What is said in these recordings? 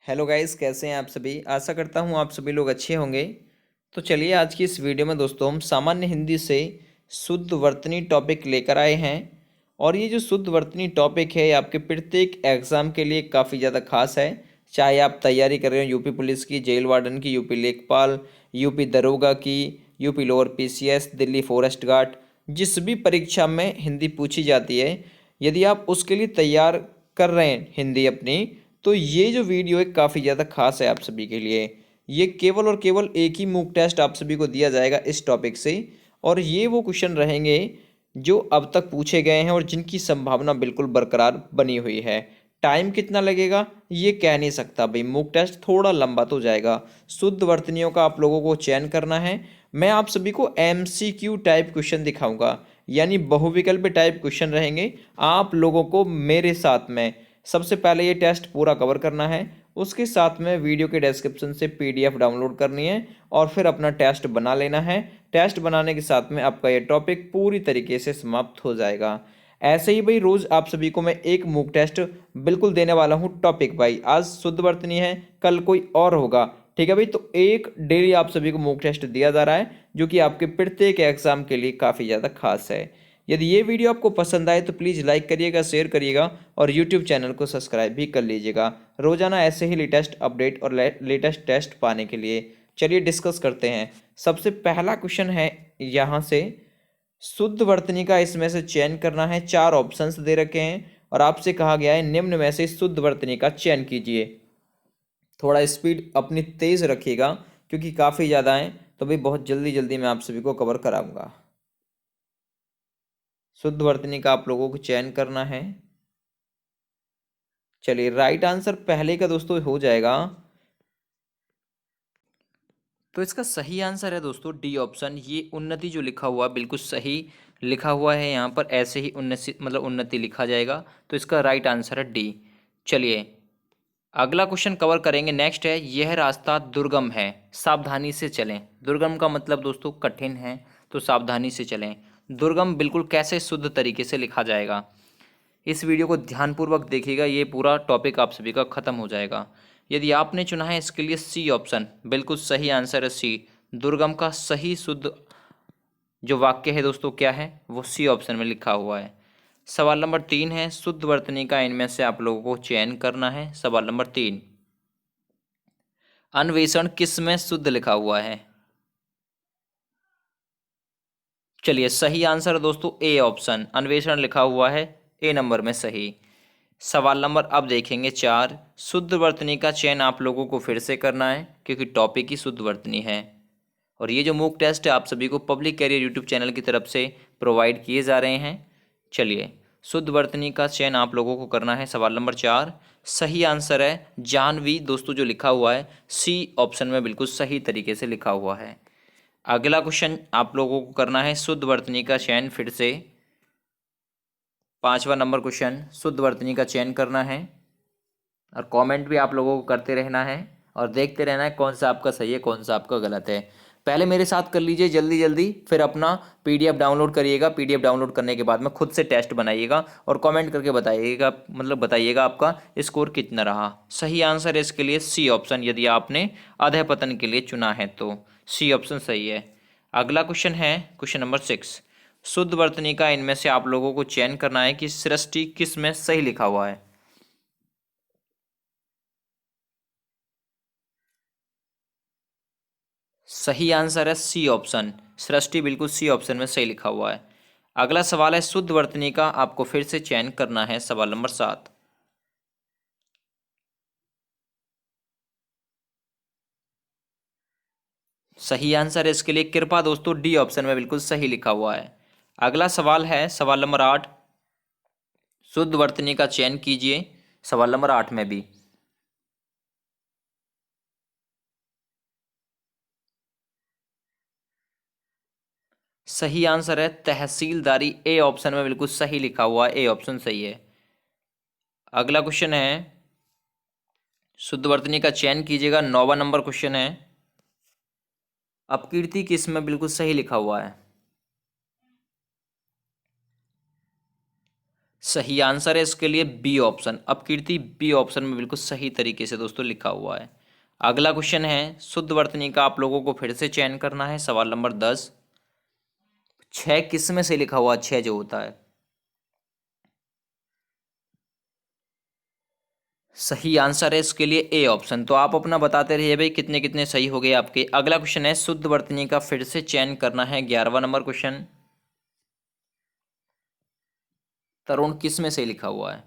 Hello guys, कैसे हैं आप सभी। आशा करता हूँ आप सभी लोग अच्छे होंगे। तो चलिए आज की इस वीडियो में दोस्तों हम सामान्य हिंदी से शुद्ध वर्तनी टॉपिक लेकर आए हैं। और ये जो शुद्ध वर्तनी टॉपिक है ये आपके प्रत्येक एग्जाम के लिए काफ़ी ज़्यादा खास है। चाहे आप तैयारी कर रहे हो यूपी पुलिस की, जेल वार्डन की, यूपी लेखपाल, यूपी दरोगा की, UP lower PCS, Delhi forest guard, जिस भी परीक्षा में हिंदी पूछी जाती है, यदि आप उसके लिए तैयार कर रहे हैं हिंदी अपनी, तो ये जो वीडियो है काफ़ी ज़्यादा खास है आप सभी के लिए। ये केवल और केवल एक ही मूक टेस्ट आप सभी को दिया जाएगा इस टॉपिक से। और ये वो क्वेश्चन रहेंगे जो अब तक पूछे गए हैं और जिनकी संभावना बिल्कुल बरकरार बनी हुई है। टाइम कितना लगेगा ये कह नहीं सकता भाई, मूक टेस्ट थोड़ा लंबा तो जाएगा। शुद्ध वर्तनियों का आप लोगों को चयन करना है। मैं आप सभी को एमसीक्यू टाइप क्वेश्चन दिखाऊंगा, यानी बहुविकल्प टाइप क्वेश्चन रहेंगे। आप लोगों को मेरे साथ में सबसे पहले ये टेस्ट पूरा कवर करना है, उसके साथ में वीडियो के डिस्क्रिप्शन से पीडीएफ डाउनलोड करनी है और फिर अपना टेस्ट बना लेना है। टेस्ट बनाने के साथ में आपका ये टॉपिक पूरी तरीके से समाप्त हो जाएगा। ऐसे ही भाई रोज आप सभी को मैं एक मूक टेस्ट बिल्कुल देने वाला हूँ टॉपिक भाई। आज शुद्ध वर्तनी है, कल कोई और होगा, ठीक है भाई। तो एक डेली आप सभी को मूक टेस्ट दिया जा रहा है जो कि आपके प्रत्येक एग्जाम के लिए काफ़ी ज़्यादा खास है। यदि ये वीडियो आपको पसंद आए तो प्लीज़ लाइक करिएगा, शेयर करिएगा और यूट्यूब चैनल को सब्सक्राइब भी कर लीजिएगा रोजाना ऐसे ही लेटेस्ट अपडेट और लेटेस्ट टेस्ट पाने के लिए। चलिए डिस्कस करते हैं। सबसे पहला क्वेश्चन है यहाँ से, शुद्ध वर्तनी का इसमें से चयन करना है। चार ऑप्शंस दे रखे हैं और आपसे कहा गया है निम्न में से शुद्ध वर्तनी का चयन कीजिए। थोड़ा स्पीड अपनी तेज रखिएगा क्योंकि काफ़ी ज़्यादा है, तो भाई बहुत जल्दी जल्दी मैं आप सभी को कवर कराऊंगा। शुद्ध वर्तनी का आप लोगों को चयन करना है। चलिए राइट आंसर पहले का दोस्तों हो जाएगा। तो इसका सही आंसर है दोस्तों डी ऑप्शन। ये उन्नति जो लिखा हुआ है बिल्कुल सही लिखा हुआ है, यहाँ पर ऐसे ही उन्नति मतलब उन्नति लिखा जाएगा। तो इसका राइट आंसर है डी। चलिए अगला क्वेश्चन कवर करेंगे। नेक्स्ट है, यह रास्ता दुर्गम है, सावधानी से चलें। दुर्गम का मतलब दोस्तों कठिन है, तो सावधानी से चलें। दुर्गम बिल्कुल कैसे शुद्ध तरीके से लिखा जाएगा, इस वीडियो को ध्यानपूर्वक देखिएगा, ये पूरा टॉपिक आप सभी का खत्म हो जाएगा। यदि आपने चुना है इसके लिए सी ऑप्शन, बिल्कुल सही आंसर है सी। दुर्गम का सही शुद्ध जो वाक्य है दोस्तों क्या है, वो सी ऑप्शन में लिखा हुआ है। सवाल नंबर 3 है, शुद्ध वर्तनी का इनमें से आप लोगों को चयन करना है। सवाल नंबर 3, अन्वेषण किस में शुद्ध लिखा हुआ है। चलिए सही आंसर है दोस्तों ए ऑप्शन, अन्वेषण लिखा हुआ है ए नंबर में सही। सवाल नंबर अब देखेंगे 4, शुद्ध वर्तनी का चयन आप लोगों को फिर से करना है क्योंकि टॉपिक ही शुद्ध वर्तनी है। और ये जो मूक टेस्ट है आप सभी को पब्लिक कैरियर यूट्यूब चैनल की तरफ से प्रोवाइड किए जा रहे हैं। चलिए शुद्ध वर्तनी का चयन आप लोगों को करना है। सवाल नंबर 4 सही आंसर है जानवी दोस्तों, जो लिखा हुआ है सी ऑप्शन में बिल्कुल सही तरीके से लिखा हुआ है। अगला क्वेश्चन आप लोगों को करना है शुद्ध वर्तनी का चयन फिर से। 5वां नंबर क्वेश्चन, शुद्ध वर्तनी का चयन करना है और कमेंट भी आप लोगों को करते रहना है और देखते रहना है कौन सा आपका सही है कौन सा आपका गलत है। पहले मेरे साथ कर लीजिए जल्दी जल्दी, फिर अपना पीडीएफ डाउनलोड करिएगा। पीडीएफ डाउनलोड करने के बाद में खुद से टेस्ट बनाइएगा और कमेंट करके बताइएगा, मतलब बताइएगा आपका स्कोर कितना रहा। सही आंसर है इसके लिए सी ऑप्शन, यदि आपने अधःपतन के लिए चुना है तो सी ऑप्शन सही है। अगला क्वेश्चन है क्वेश्चन नंबर 6, शुद्ध वर्तनी का इनमें से आप लोगों को चयन करना है कि सृष्टि किस में सही लिखा हुआ है। सही आंसर है सी ऑप्शन, सृष्टि बिल्कुल सी ऑप्शन में सही लिखा हुआ है। अगला सवाल है, शुद्ध वर्तनी का आपको फिर से चयन करना है। सवाल नंबर 7, सही आंसर है इसके लिए कृपा दोस्तों, डी ऑप्शन में बिल्कुल सही लिखा हुआ है। अगला सवाल है सवाल नंबर 8, शुद्ध वर्तनी का चयन कीजिए। सवाल नंबर 8 में भी सही आंसर है तहसीलदारी, ए ऑप्शन में बिल्कुल सही लिखा हुआ है, ए ऑप्शन सही है। अगला क्वेश्चन है, शुद्ध वर्तनी का चयन कीजिएगा। 9वां नंबर क्वेश्चन है, अपकीर्ति किस में बिल्कुल सही लिखा हुआ है। सही आंसर है इसके लिए बी ऑप्शन। अब कीर्ति बी ऑप्शन में बिल्कुल सही तरीके से दोस्तों लिखा हुआ है। अगला क्वेश्चन है शुद्ध वर्तनी का, आप लोगों को फिर से चयन करना है। सवाल नंबर 10, छह किस में से लिखा हुआ छह जो होता है? सही आंसर है इसके लिए ए ऑप्शन। तो आप अपना बताते रहिए भाई कितने कितने सही हो गए आपके। अगला क्वेश्चन है शुद्ध वर्तनी का, फिर से चयन करना है। 11वां नंबर क्वेश्चन, तरुण किस में से लिखा हुआ है?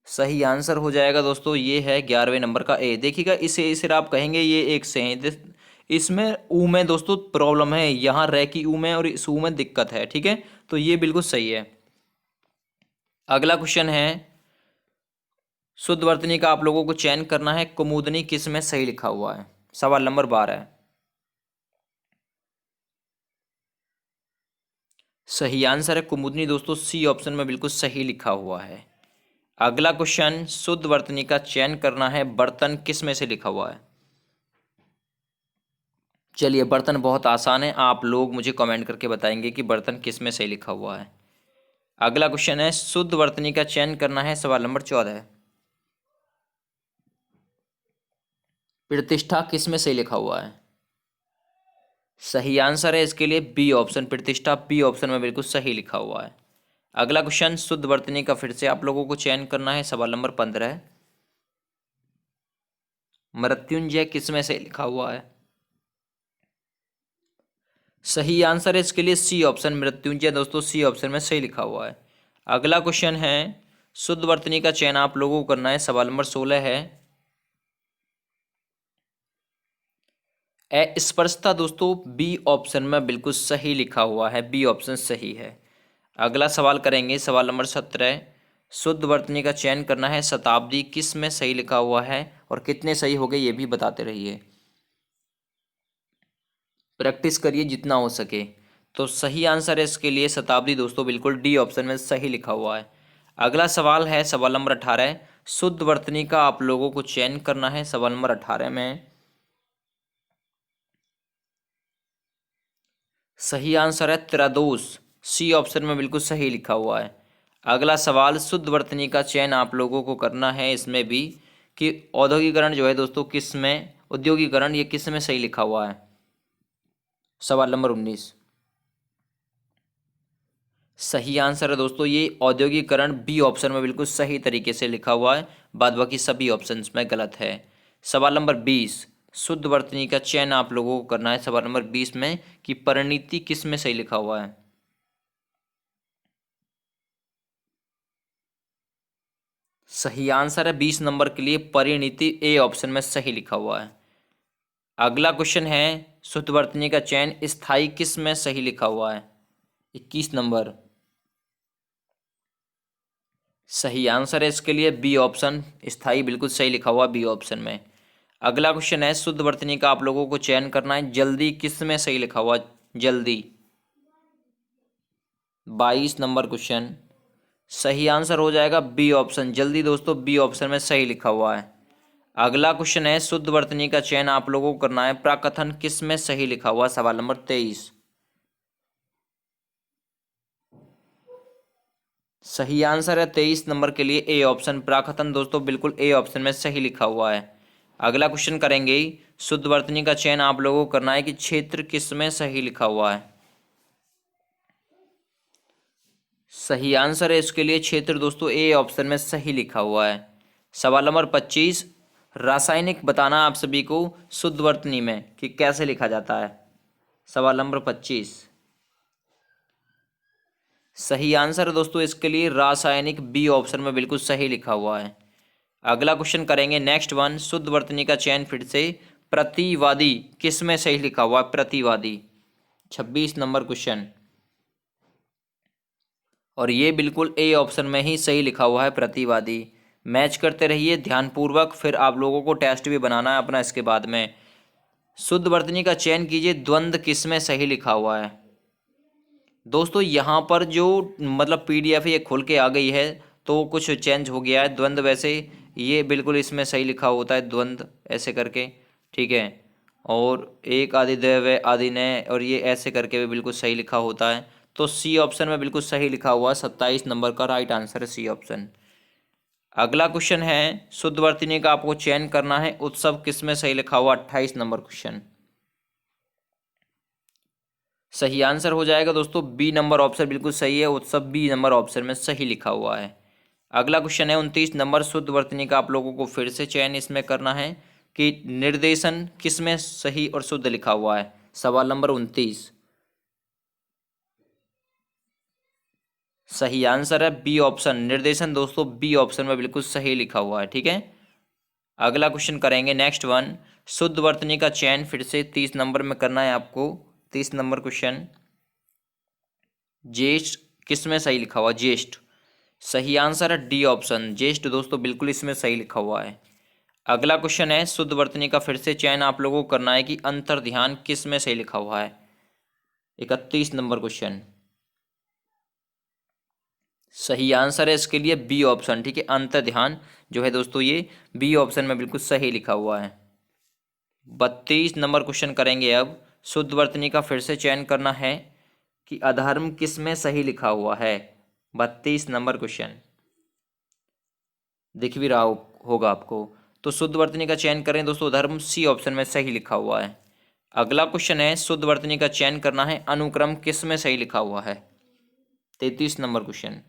सही आंसर हो जाएगा दोस्तों, ये है 11वें नंबर का ए। देखिएगा इसे इसे आप कहेंगे ये एक से है, इसमें ऊ में दोस्तों प्रॉब्लम है, यहाँ रह की ऊ में और इस ऊ में दिक्कत है, ठीक है, तो ये बिल्कुल सही है। अगला क्वेश्चन है शुद्ध वर्तनी का, आप लोगों को चयन करना है। कुमुदनी किस में सही लिखा हुआ है? सवाल नंबर 12। सही आंसर है कुमुदनी दोस्तों, सी ऑप्शन में बिल्कुल सही लिखा हुआ है। अगला क्वेश्चन शुद्ध वर्तनी का चयन करना है। बर्तन किस में से लिखा हुआ है? चलिए बर्तन बहुत आसान है, आप लोग मुझे कमेंट करके बताएंगे कि बर्तन किस में सही लिखा हुआ है। अगला क्वेश्चन है शुद्ध वर्तनी का चयन करना है। सवाल नंबर 14, प्रतिष्ठा किस में सही लिखा हुआ है? सही आंसर है इसके लिए बी ऑप्शन, प्रतिष्ठा बी ऑप्शन में बिल्कुल सही लिखा हुआ है। अगला क्वेश्चन शुद्ध वर्तनी का फिर से आप लोगों को चयन करना है। सवाल नंबर 15, मृत्युंजय किस में से लिखा हुआ है? सही आंसर है इसके लिए सी ऑप्शन, मृत्युंजय दोस्तों सी ऑप्शन में सही लिखा हुआ है। अगला क्वेश्चन है शुद्ध वर्तनी का चयन आप लोगों को करना है। सवाल नंबर 16 है अस्पृश्यता दोस्तों बी ऑप्शन में बिल्कुल सही लिखा हुआ है, बी ऑप्शन सही है। अगला सवाल करेंगे सवाल नंबर 17, शुद्ध वर्तनी का चयन करना है। शताब्दी किस में सही लिखा हुआ है और कितने सही हो गए ये भी बताते रहिए, प्रैक्टिस करिए जितना हो सके। तो सही आंसर है इसके लिए शताब्दी दोस्तों, बिल्कुल डी ऑप्शन में सही लिखा हुआ है। अगला सवाल है सवाल नंबर 18, शुद्ध वर्तनी का आप लोगों को चयन करना है। सवाल नंबर 18 में सही आंसर है त्रयोदश, सी ऑप्शन में बिल्कुल सही लिखा हुआ है। अगला सवाल शुद्ध वर्तनी का चयन आप लोगों को करना है इसमें भी कि औद्योगिकरण जो है दोस्तों किस में, औद्योगिकरण ये किस में सही लिखा हुआ है? सवाल नंबर 19, सही आंसर है दोस्तों ये औद्योगिकरण बी ऑप्शन में बिल्कुल सही तरीके से लिखा हुआ है, बाद बाकी सभी ऑप्शंस में गलत है। सवाल नंबर 20, शुद्ध वर्तनी का चयन आप लोगों को करना है। सवाल नंबर 20 में कि परिणीति किस में सही लिखा हुआ है? सही आंसर है 20 नंबर के लिए परिणीति ए ऑप्शन में सही लिखा हुआ है। अगला क्वेश्चन है शुद्ध वर्तनी का चयन स्थायी किस में सही लिखा हुआ है? 21 नंबर। सही आंसर है इसके लिए बी ऑप्शन, स्थायी बिल्कुल सही लिखा हुआ बी ऑप्शन में। अगला क्वेश्चन है शुद्ध वर्तनी का आप लोगों को चयन करना है। जल्दी किस में सही लिखा हुआ? जल्दी 22 नंबर क्वेश्चन। सही आंसर हो जाएगा बी ऑप्शन, जल्दी दोस्तों बी ऑप्शन में सही लिखा हुआ है। अगला क्वेश्चन है शुद्ध वर्तनी का चयन आप लोगों को करना है। प्राकथन किस में सही लिखा हुआ? सवाल नंबर 23। सही आंसर है 23 नंबर के लिए ए ऑप्शन, प्राकथन दोस्तों बिल्कुल ए ऑप्शन में सही लिखा हुआ है। अगला क्वेश्चन करेंगे शुद्ध वर्तनी का चयन आप लोगों को करना है कि क्षेत्र किस में सही लिखा हुआ है? सही आंसर है इसके लिए क्षेत्र दोस्तों ए ऑप्शन में सही लिखा हुआ है। सवाल नंबर 25, रासायनिक बताना आप सभी को शुद्ध वर्तनी में कि कैसे लिखा जाता है। सवाल नंबर 25, सही आंसर है दोस्तों इसके लिए रासायनिक बी ऑप्शन में बिल्कुल सही लिखा हुआ है। अगला क्वेश्चन करेंगे नेक्स्ट वन, शुद्ध वर्तनी का चयन फिर से प्रतिवादी किस में सही लिखा हुआ है? प्रतिवादी 26 नंबर क्वेश्चन, और ये बिल्कुल ए ऑप्शन में ही सही लिखा हुआ है प्रतिवादी। मैच करते रहिए ध्यानपूर्वक, फिर आप लोगों को टेस्ट भी बनाना है अपना इसके बाद में। शुद्ध वर्तनी का चयन कीजिए, द्वंद्व किस में सही लिखा हुआ है? दोस्तों यहाँ पर जो मतलब पीडीएफ ये खुल के आ गई है तो कुछ चेंज हो गया है। द्वंद्व वैसे ये बिल्कुल इसमें सही लिखा होता है, द्वंद्व ऐसे करके, ठीक है, और एक आदि दैव आदि ने, और ये ऐसे करके भी बिल्कुल सही लिखा होता है। तो सी ऑप्शन में बिल्कुल सही लिखा हुआ है, 27 नंबर का राइट आंसर है सी ऑप्शन। अगला क्वेश्चन है शुद्धवर्तनी का आपको चयन करना है, उत्सव किसमें सही लिखा हुआ, 28 नंबर क्वेश्चन। सही आंसर हो जाएगा दोस्तों बी नंबर ऑप्शन बिल्कुल सही है, उत्सव बी नंबर ऑप्शन में सही लिखा हुआ है। अगला क्वेश्चन है 29 नंबर शुद्धवर्तनी का आप लोगों को फिर से चयन इसमें करना है कि निर्देशन किसमें सही और शुद्ध लिखा हुआ है। सवाल नंबर 29 सही आंसर है बी ऑप्शन, निर्देशन दोस्तों बी ऑप्शन में बिल्कुल सही लिखा हुआ है। ठीक है, अगला क्वेश्चन करेंगे नेक्स्ट वन, शुद्धवर्तनी का चयन फिर से 30 नंबर में करना है आपको। 30 नंबर क्वेश्चन, ज्येष्ठ किसमें सही लिखा हुआ, ज्येष्ठ। सही आंसर है डी ऑप्शन, ज्येष्ठ दोस्तों बिल्कुल इसमें सही लिखा हुआ है। अगला क्वेश्चन है शुद्धवर्तनी का फिर से चयन आप लोगों को करना है कि अंतर्ध्यान किस में सही लिखा हुआ है। 31 नंबर क्वेश्चन, सही आंसर है इसके लिए बी ऑप्शन। ठीक है, अंतर्ध्यान जो है दोस्तों ये बी ऑप्शन में बिल्कुल सही लिखा हुआ है। 32 नंबर क्वेश्चन करेंगे अब, शुद्धवर्तनी का फिर से चयन करना है कि अधर्म किस में सही लिखा हुआ है। 32 नंबर क्वेश्चन दिख भी रहा होगा आपको, तो शुद्धवर्तनी का चयन करें दोस्तों, धर्म सी ऑप्शन में सही लिखा हुआ है। अगला क्वेश्चन है शुद्धवर्तनी का चयन करना है, अनुक्रम किस में सही लिखा हुआ है। 33 नंबर क्वेश्चन,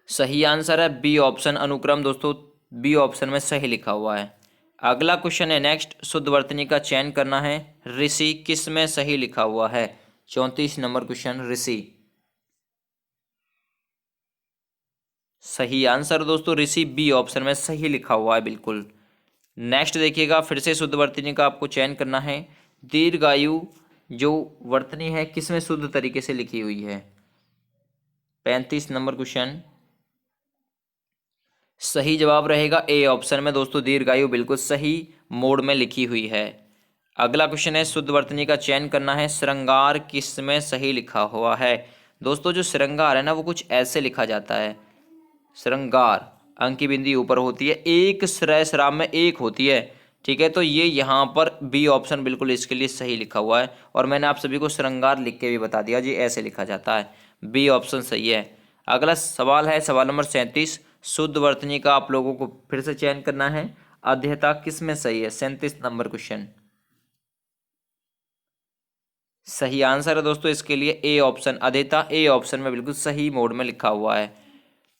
सही आंसर है बी ऑप्शन, अनुक्रम दोस्तों बी ऑप्शन में सही लिखा हुआ है। अगला क्वेश्चन है नेक्स्ट, शुद्धवर्तनी का चयन करना है, ऋषि किस में सही लिखा हुआ है। 34 नंबर क्वेश्चन, ऋषि। सही आंसर दोस्तों ऋषि बी ऑप्शन में सही लिखा हुआ है बिल्कुल। नेक्स्ट देखिएगा, फिर से शुद्धवर्तनी का आपको चयन करना है, दीर्घायु जो वर्तनी है किसमें शुद्ध तरीके से लिखी हुई है। 35 नंबर क्वेश्चन, सही जवाब रहेगा ए ऑप्शन में दोस्तों, दीर्घायु बिल्कुल सही मोड में लिखी हुई है। अगला क्वेश्चन है शुद्धवर्तनी का चयन करना है, श्रृंगार किस में सही लिखा हुआ है। दोस्तों जो श्रृंगार है ना वो कुछ ऐसे लिखा जाता है, श्रृंगार अंक की बिंदी ऊपर होती है, एक श्रय श्राम में एक होती है। ठीक है, तो ये यहाँ पर बी ऑप्शन बिल्कुल इसके लिए सही लिखा हुआ है, और मैंने आप सभी को श्रृंगार लिख के भी बता दिया जी ऐसे लिखा जाता है, बी ऑप्शन सही है। अगला सवाल है सवाल नंबर 37, शुद्धवर्तनी का आप लोगों को फिर से चयन करना है, अध्येता किस में सही है। 37 नंबर क्वेश्चन, सही आंसर है दोस्तों इसके लिए ए ऑप्शन, अध्येता ए ऑप्शन में बिल्कुल सही मोड में लिखा हुआ है।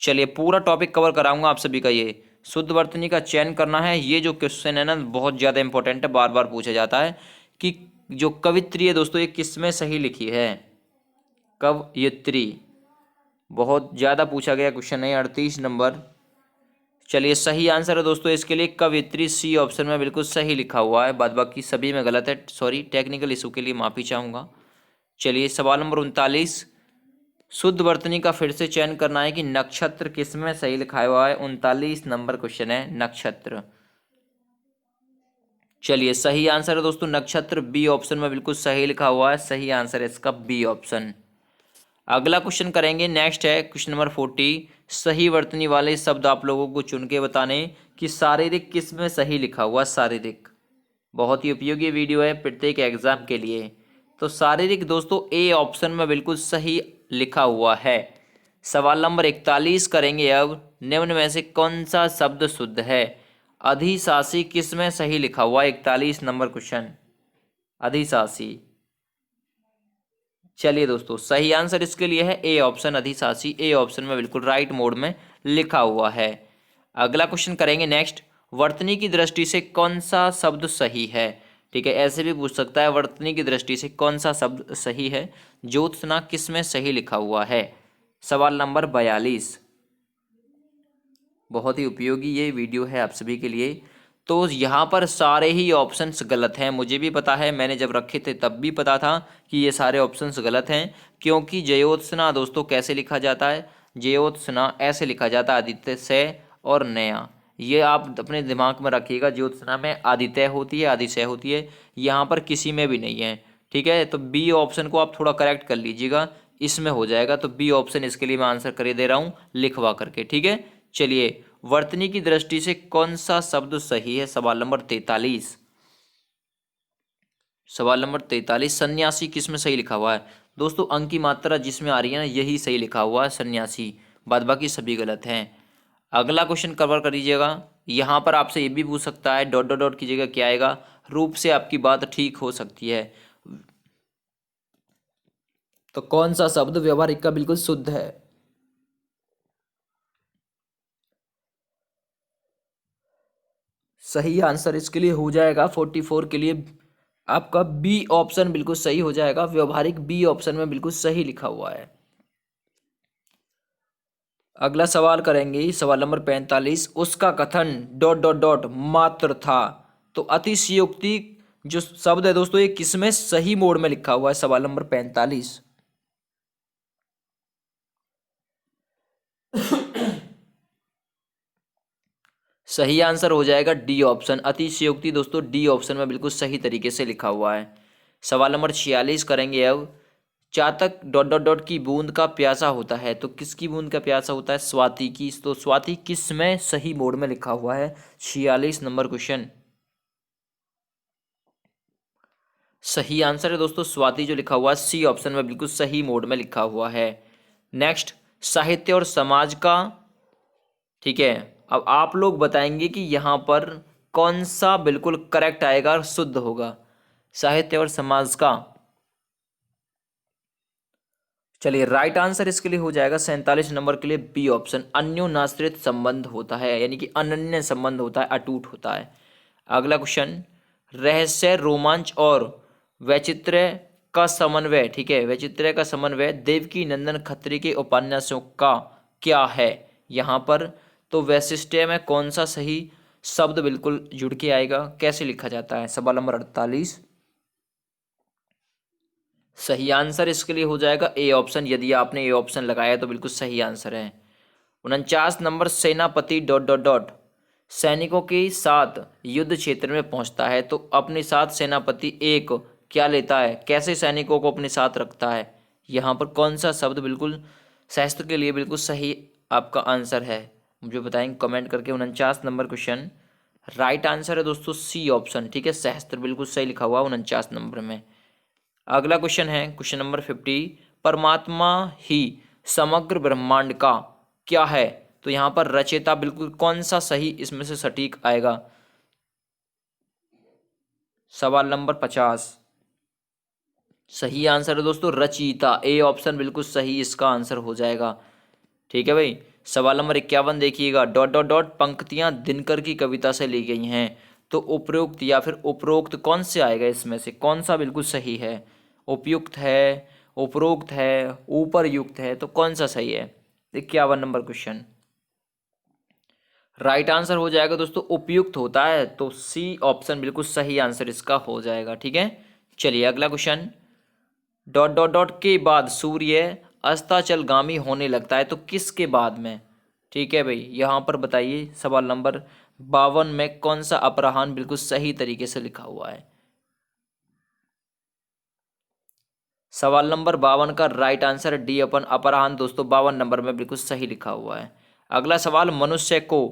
चलिए पूरा टॉपिक कवर कराऊंगा आप सभी का, ये शुद्धवर्तनी का चयन करना है। ये जो क्वेश्चन है ना बहुत ज़्यादा इंपॉर्टेंट है, बार बार पूछा जाता है कि जो कवित्री है दोस्तों ये किस में सही लिखी है, कवयित्री, बहुत ज़्यादा पूछा गया क्वेश्चन है। 38 नंबर, चलिए सही आंसर है दोस्तों इसके लिए कवयित्री, सी ऑप्शन में बिल्कुल सही लिखा हुआ है, बाद बाकी सभी में गलत है, सॉरी टेक्निकल इशू के लिए माफ़ी चाहूँगा। चलिए सवाल नंबर 39, शुद्धवर्तनी का फिर से चयन करना है कि नक्षत्र किसमें सही लिखा हुआ है। 39 नंबर क्वेश्चन है नक्षत्र। चलिए सही आंसर है दोस्तों नक्षत्र, बी ऑप्शन में बिल्कुल सही लिखा हुआ है, सही आंसर है इसका बी ऑप्शन। अगला क्वेश्चन करेंगे नेक्स्ट है क्वेश्चन नंबर 40, सही वर्तनी वाले शब्द आप लोगों को चुन के बताने कि शारीरिक किस में सही लिखा हुआ। शारीरिक बहुत ही उपयोगी वीडियो है प्रत्येक एग्जाम के लिए। तो शारीरिक दोस्तों ए ऑप्शन में बिल्कुल सही लिखा हुआ है। सवाल नंबर 41 करेंगे अब, निम्न में से कौन सा शब्द शुद्ध है। अधिशासी किस में सही लिखा हुआ। 41 नंबर क्वेश्चन, अधिशासी। चलिए दोस्तों सही आंसर इसके लिए है ए ऑप्शन, अधिशासी ए ऑप्शन में बिल्कुल राइट मोड में लिखा हुआ है। अगला क्वेश्चन करेंगे नेक्स्ट, वर्तनी की दृष्टि से कौन सा शब्द सही है। ठीक है, ऐसे भी पूछ सकता है वर्तनी की दृष्टि से कौन सा शब्द सही है। ज्योत्सना किस में सही लिखा हुआ है। सवाल नंबर 42, बहुत ही उपयोगी ये वीडियो है आप सभी के लिए। तो यहाँ पर सारे ही ऑप्शंस गलत हैं, मुझे भी पता है, मैंने जब रखे थे तब भी पता था कि ये सारे ऑप्शंस गलत हैं, क्योंकि ज्योत्सना दोस्तों कैसे लिखा जाता है, ज्योत्सना ऐसे लिखा जाता है, आदित्य से और नया। ये आप अपने दिमाग में रखिएगा, ज्योत्सना में आदित्य होती है, आदिशय होती है, यहाँ पर किसी में भी नहीं है। ठीक है, तो बी ऑप्शन को आप थोड़ा करेक्ट कर लीजिएगा, इसमें हो जाएगा। तो बी ऑप्शन इसके लिए मैं आंसर कर दे रहा हूँ लिखवा करके। ठीक है, चलिए वर्तनी की दृष्टि से कौन सा शब्द सही है। सवाल नंबर 43, सवाल नंबर 43, सन्यासी किस में सही लिखा हुआ है। दोस्तों अंक की मात्रा जिसमें आ रही है ना यही सही लिखा हुआ है, सन्यासी। बाद बाकी सभी गलत हैं। अगला क्वेश्चन कवर कर लीजिएगा। यहाँ पर आपसे ये भी पूछ सकता है डॉट डॉट डॉट की जगह क्या आएगा, रूप से आपकी बात ठीक हो सकती है। तो कौन सा शब्द व्यवहारिक का बिल्कुल शुद्ध है? सही आंसर इसके लिए हो जाएगा 44 के लिए आपका बी ऑप्शन बिल्कुल सही हो जाएगा। व्यवहारिक बी ऑप्शन में बिल्कुल सही लिखा हुआ है। अगला सवाल करेंगे सवाल नंबर 45। उसका कथन डॉट डॉट डॉट मात्र था। तो अतिशयोक्ति जो शब्द है दोस्तों ये किसमें सही मोड में लिखा हुआ है? सवाल नंबर 45। सही आंसर हो जाएगा डी ऑप्शन, अतिशयोक्ति दोस्तों डी ऑप्शन में बिल्कुल सही तरीके से लिखा हुआ है। सवाल नंबर 46 करेंगे अब। चातक डॉट डॉट डॉट की बूंद का प्यासा होता है। तो किसकी बूंद का प्यासा होता है? स्वाति की। तो स्वाति किस में सही मोड में लिखा हुआ है? 46 नंबर क्वेश्चन। सही आंसर है दोस्तों स्वाति जो लिखा हुआ है सी ऑप्शन में बिल्कुल सही मोड में लिखा हुआ है। नेक्स्ट, साहित्य और समाज का, ठीक है। अब आप लोग बताएंगे कि यहाँ पर कौन सा बिल्कुल करेक्ट आएगा और शुद्ध होगा। साहित्य और समाज का, चलिए राइट आंसर इसके लिए हो जाएगा 47 नंबर के लिए बी ऑप्शन, अन्योनाश्रित संबंध होता है, यानी कि अनन्य संबंध होता है, अटूट होता है। अगला क्वेश्चन, रहस्य, रोमांच और वैचित्र्य का समन्वय, ठीक है, वैचित्र्य का समन्वय देवकी नंदन खत्री के उपन्यासों का क्या है? यहाँ पर तो वैशिष्ट्य में कौन सा सही शब्द बिल्कुल जुड़ के आएगा, कैसे लिखा जाता है? सवाल नंबर 48। सही आंसर इसके लिए हो जाएगा ए ऑप्शन। यदि आपने ए ऑप्शन लगाया तो बिल्कुल सही आंसर है। 49 नंबर, सेनापति डॉट डॉट डॉट सैनिकों के साथ युद्ध क्षेत्र में पहुंचता है। तो अपने साथ सेनापति एक क्या लेता है, कैसे सैनिकों को अपने साथ रखता है? यहाँ पर कौन सा शब्द बिल्कुल शास्त्र के लिए बिल्कुल सही आपका आंसर है, मुझे बताएंगे कमेंट करके। 49 नंबर क्वेश्चन राइट आंसर है दोस्तों सी ऑप्शन, ठीक है, सहस्त्र बिल्कुल सही लिखा हुआ 49 नंबर में। अगला क्वेश्चन है क्वेश्चन नंबर 50। परमात्मा ही समग्र ब्रह्मांड का क्या है? तो यहाँ पर रचयिता बिल्कुल कौन सा सही इसमें से सटीक आएगा? सवाल नंबर 50। सही आंसर है दोस्तों रचयिता, ए ऑप्शन बिल्कुल सही इसका आंसर हो जाएगा। ठीक है भाई। सवाल नंबर 51 देखिएगा। डॉट डॉट डॉट पंक्तियां दिनकर की कविता से ली गई हैं। तो उपरोक्त या फिर उपरोक्त कौन से आएगा, इसमें से कौन सा बिल्कुल सही है? उपयुक्त है, उपरोक्त है, ऊपर युक्त है, तो कौन सा सही है? 51 नंबर क्वेश्चन राइट आंसर हो जाएगा दोस्तों उपयुक्त होता है। तो सी ऑप्शन बिल्कुल सही आंसर इसका हो जाएगा। ठीक है, चलिए अगला क्वेश्चन। डॉट डॉट डॉट के बाद सूर्य अस्ताचलगामी होने लगता है। तो किसके बाद में? ठीक है भाई, यहाँ पर बताइए सवाल नंबर 52 में कौन सा अपराह्न बिल्कुल सही तरीके से लिखा हुआ है? सवाल नंबर 52 का राइट आंसर डी अपन अपराह्न दोस्तों 52 नंबर में बिल्कुल सही लिखा हुआ है। अगला सवाल, मनुष्य को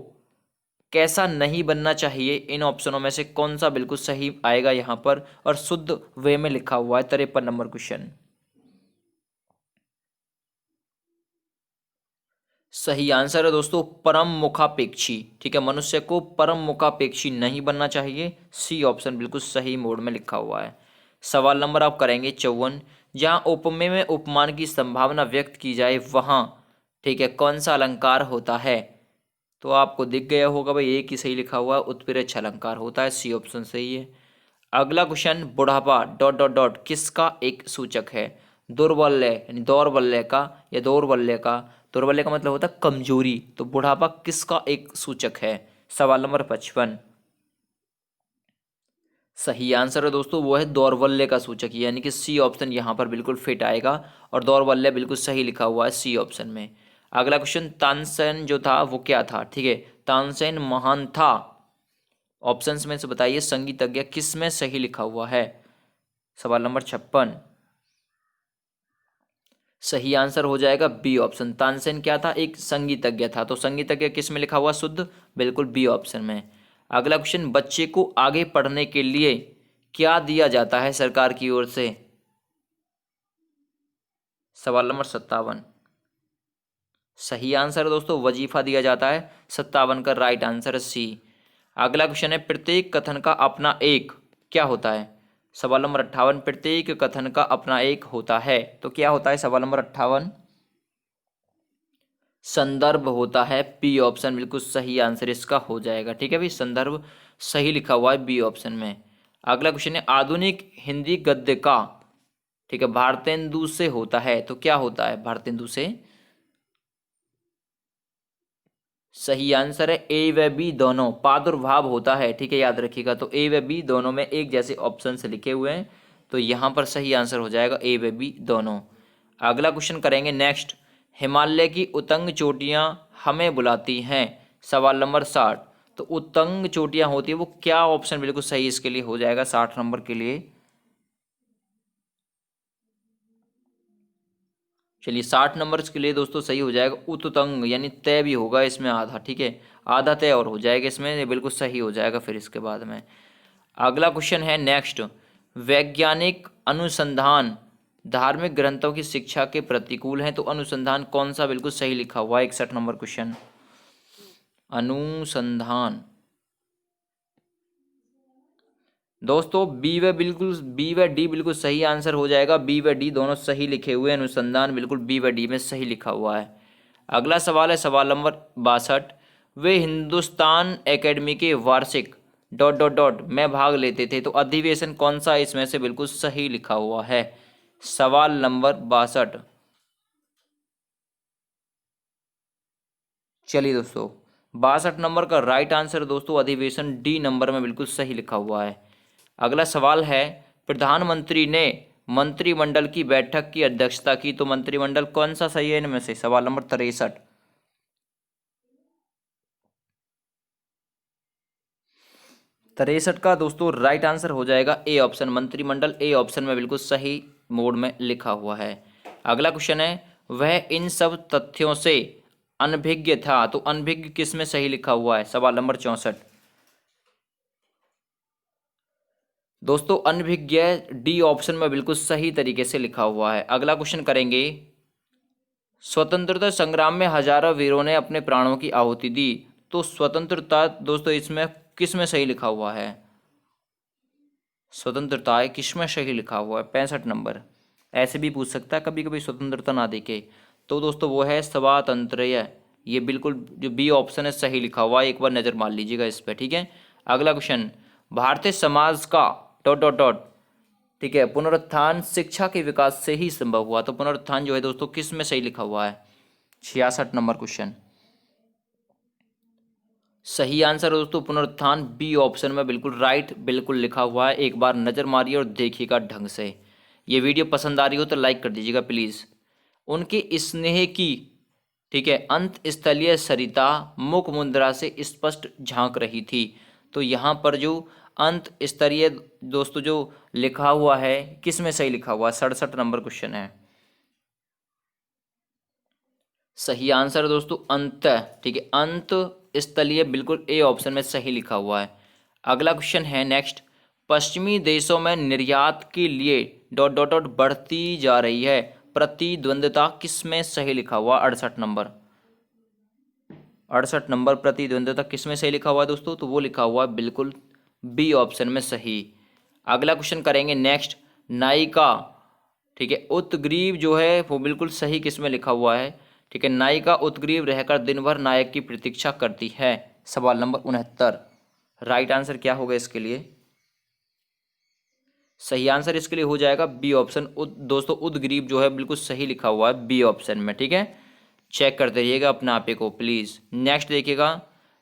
कैसा नहीं बनना चाहिए? इन ऑप्शनों में से कौन सा बिल्कुल सही आएगा यहाँ पर और शुद्ध वे में लिखा हुआ है? 53 नंबर क्वेश्चन सही आंसर है दोस्तों परम मुखापेक्षी। ठीक है, मनुष्य को परम मुखापेक्षी नहीं बनना चाहिए, सी ऑप्शन बिल्कुल सही मोड में लिखा हुआ है। सवाल नंबर आप करेंगे 54। जहाँ उपमेय में उपमान की संभावना व्यक्त की जाए वहाँ, ठीक है, कौन सा अलंकार होता है? तो आपको दिख गया होगा भाई, एक ही सही लिखा हुआ है, उत्प्रेक्ष अलंकार होता है, सी ऑप्शन सही है। अगला क्वेश्चन, बुढ़ापा डॉट डॉट डॉट किसका एक सूचक है? दौर्बल्य यानी दौर्बल्य का, या दौर्बल्य का, दौर्बल्य का मतलब होता है कमजोरी। तो बुढ़ापा किसका एक सूचक है? सवाल नंबर 55। सही आंसर है दोस्तों वो है दौर्बल्य का सूचक, यानी कि सी ऑप्शन यहाँ पर बिल्कुल फिट आएगा और दौर्बल्य बिल्कुल सही लिखा हुआ है सी ऑप्शन में। अगला क्वेश्चन, तानसेन जो था वो क्या था? ठीक है, तानसेन महान था। ऑप्शंस में से बताइए संगीतज्ञ किस में सही लिखा हुआ है? सवाल नंबर 56। सही आंसर हो जाएगा बी ऑप्शन, तानसेन क्या था? एक संगीतज्ञ था। तो संगीतज्ञ किस में लिखा हुआ शुद्ध? बिल्कुल बी ऑप्शन में। अगला क्वेश्चन, बच्चे को आगे पढ़ने के लिए क्या दिया जाता है सरकार की ओर से? सवाल नंबर 57 सही आंसर है दोस्तों, वजीफा दिया जाता है। 57 का राइट आंसर है सी। अगला क्वेश्चन है, प्रत्येक कथन का अपना एक क्या होता है? सवाल नंबर 58 प्रत्येक कथन का अपना एक होता है, तो क्या होता है? सवाल नंबर 58 संदर्भ होता है। बी ऑप्शन बिल्कुल सही आंसर इसका हो जाएगा। ठीक है भाई, संदर्भ सही लिखा हुआ है बी ऑप्शन में। अगला क्वेश्चन है, आधुनिक हिंदी गद्य का, ठीक है, भारतेंदु से होता है, तो क्या होता है भारतेंदु से? सही आंसर है ए व बी दोनों, प्रादुर्भाव होता है। ठीक है, याद रखिएगा। तो ए व बी दोनों में एक जैसे ऑप्शन से लिखे हुए हैं, तो यहाँ पर सही आंसर हो जाएगा ए व बी दोनों। अगला क्वेश्चन करेंगे नेक्स्ट, हिमालय की उतंग चोटियाँ हमें बुलाती हैं। सवाल नंबर 60। तो उतंग चोटियाँ होती है वो क्या? ऑप्शन बिल्कुल सही इसके लिए हो जाएगा 60 नंबर के लिए। चलिए 60 नंबर के लिए दोस्तों सही हो जाएगा उतुतंग, यानी तय भी होगा इसमें आधा। ठीक है, आधा तय और हो जाएगा इसमें, ये बिल्कुल सही हो जाएगा फिर इसके बाद में। अगला क्वेश्चन है नेक्स्ट, वैज्ञानिक अनुसंधान धार्मिक ग्रंथों की शिक्षा के प्रतिकूल है, तो अनुसंधान कौन सा बिल्कुल सही लिखा हुआ है? 61 नंबर क्वेश्चन, अनुसंधान दोस्तों बी व डी बिल्कुल सही आंसर हो जाएगा। बी व डी दोनों सही लिखे हुए हैं, अनुसंधान बिल्कुल बी व डी में सही लिखा हुआ है। अगला सवाल है सवाल नंबर 62, वे हिंदुस्तान एकेडमी के वार्षिक डॉट डॉट डॉट में भाग लेते थे, तो अधिवेशन कौन सा इसमें से बिल्कुल सही लिखा हुआ है? सवाल नंबर 62। चलिए दोस्तों 62 नंबर का राइट आंसर दोस्तों अधिवेशन डी नंबर में बिल्कुल सही लिखा हुआ है। अगला सवाल है, प्रधानमंत्री ने मंत्रिमंडल की बैठक की अध्यक्षता की, तो मंत्रिमंडल कौन सा सही है इनमें से? सवाल नंबर 63। 63 का दोस्तों राइट आंसर हो जाएगा ए ऑप्शन, मंत्रिमंडल ए ऑप्शन में बिल्कुल सही मोड में लिखा हुआ है। अगला क्वेश्चन है, वह इन सब तथ्यों से अनभिज्ञ था, तो अनभिज्ञ किस में सही लिखा हुआ है? सवाल नंबर 64। दोस्तों अनभिज्ञ डी ऑप्शन में बिल्कुल सही तरीके से लिखा हुआ है। अगला क्वेश्चन करेंगे, स्वतंत्रता संग्राम में हजारों वीरों ने अपने प्राणों की आहुति दी, तो स्वतंत्रता दोस्तों इसमें किस में सही लिखा हुआ है? स्वतंत्रता है किस में सही लिखा हुआ है? 65 नंबर। ऐसे भी पूछ सकता है कभी कभी स्वतंत्रता ना देके, तो दोस्तों वो है स्वातंत्र्य। ये बिल्कुल जो बी ऑप्शन है सही लिखा हुआ है, एक बार नज़र मार लीजिएगा इस पर। ठीक है, अगला क्वेश्चन, भारतीय समाज का डॉट डॉट डॉट, ठीक है, पुनरुत्थान शिक्षा के विकास से ही संभव हुआ, तो पुनरुत्थान जो है दोस्तों किस में सही लिखा हुआ है? 66 नंबर क्वेश्चन। सही आंसर है दोस्तों पुनरुत्थान बी ऑप्शन में बिल्कुल राइट बिल्कुल लिखा हुआ है। एक बार नज़र मारिए और देखिएगा ढंग से। ये वीडियो पसंद आ रही हो तो लाइक कर दीजिएगा प्लीज़। उनके स्नेह की, ठीक है, अंत स्थलीय सरिता मुख मुद्रा से स्पष्ट झांक रही थी, तो यहाँ पर जो अंत स्तरीय दोस्तों जो लिखा हुआ है किस में सही लिखा हुआ है? 67 नंबर क्वेश्चन है। सही आंसर है दोस्तों अंत, ठीक है, अंत स्थलीय बिल्कुल ए ऑप्शन में सही लिखा हुआ है। अगला क्वेश्चन है नेक्स्ट, पश्चिमी देशों में निर्यात के लिए डॉट डॉट डॉट बढ़ती जा रही है, प्रतिद्वंद्विता किस में सही लिखा हुआ? 68 नंबर। 68 नंबर प्रतिद्वंद्विता किस में सही लिखा हुआ है दोस्तों? तो वो लिखा हुआ है बिल्कुल बी ऑप्शन में सही। अगला क्वेश्चन करेंगे नेक्स्ट, नायिका, ठीक है, उत्ग्रीव जो है वो बिल्कुल सही किस में लिखा हुआ है? ठीक है, नायिका उत्ग्रीव रहकर दिन भर नायक की प्रतीक्षा करती है। सवाल नंबर 69। राइट आंसर क्या होगा इसके लिए? सही आंसर इसके लिए हो जाएगा बी ऑप्शन दोस्तों उद्ग्रीव जो है बिल्कुल सही लिखा हुआ है बी ऑप्शन में। ठीक है, चेक करते रहिएगा अपने आपे को प्लीज। नेक्स्ट देखिएगा,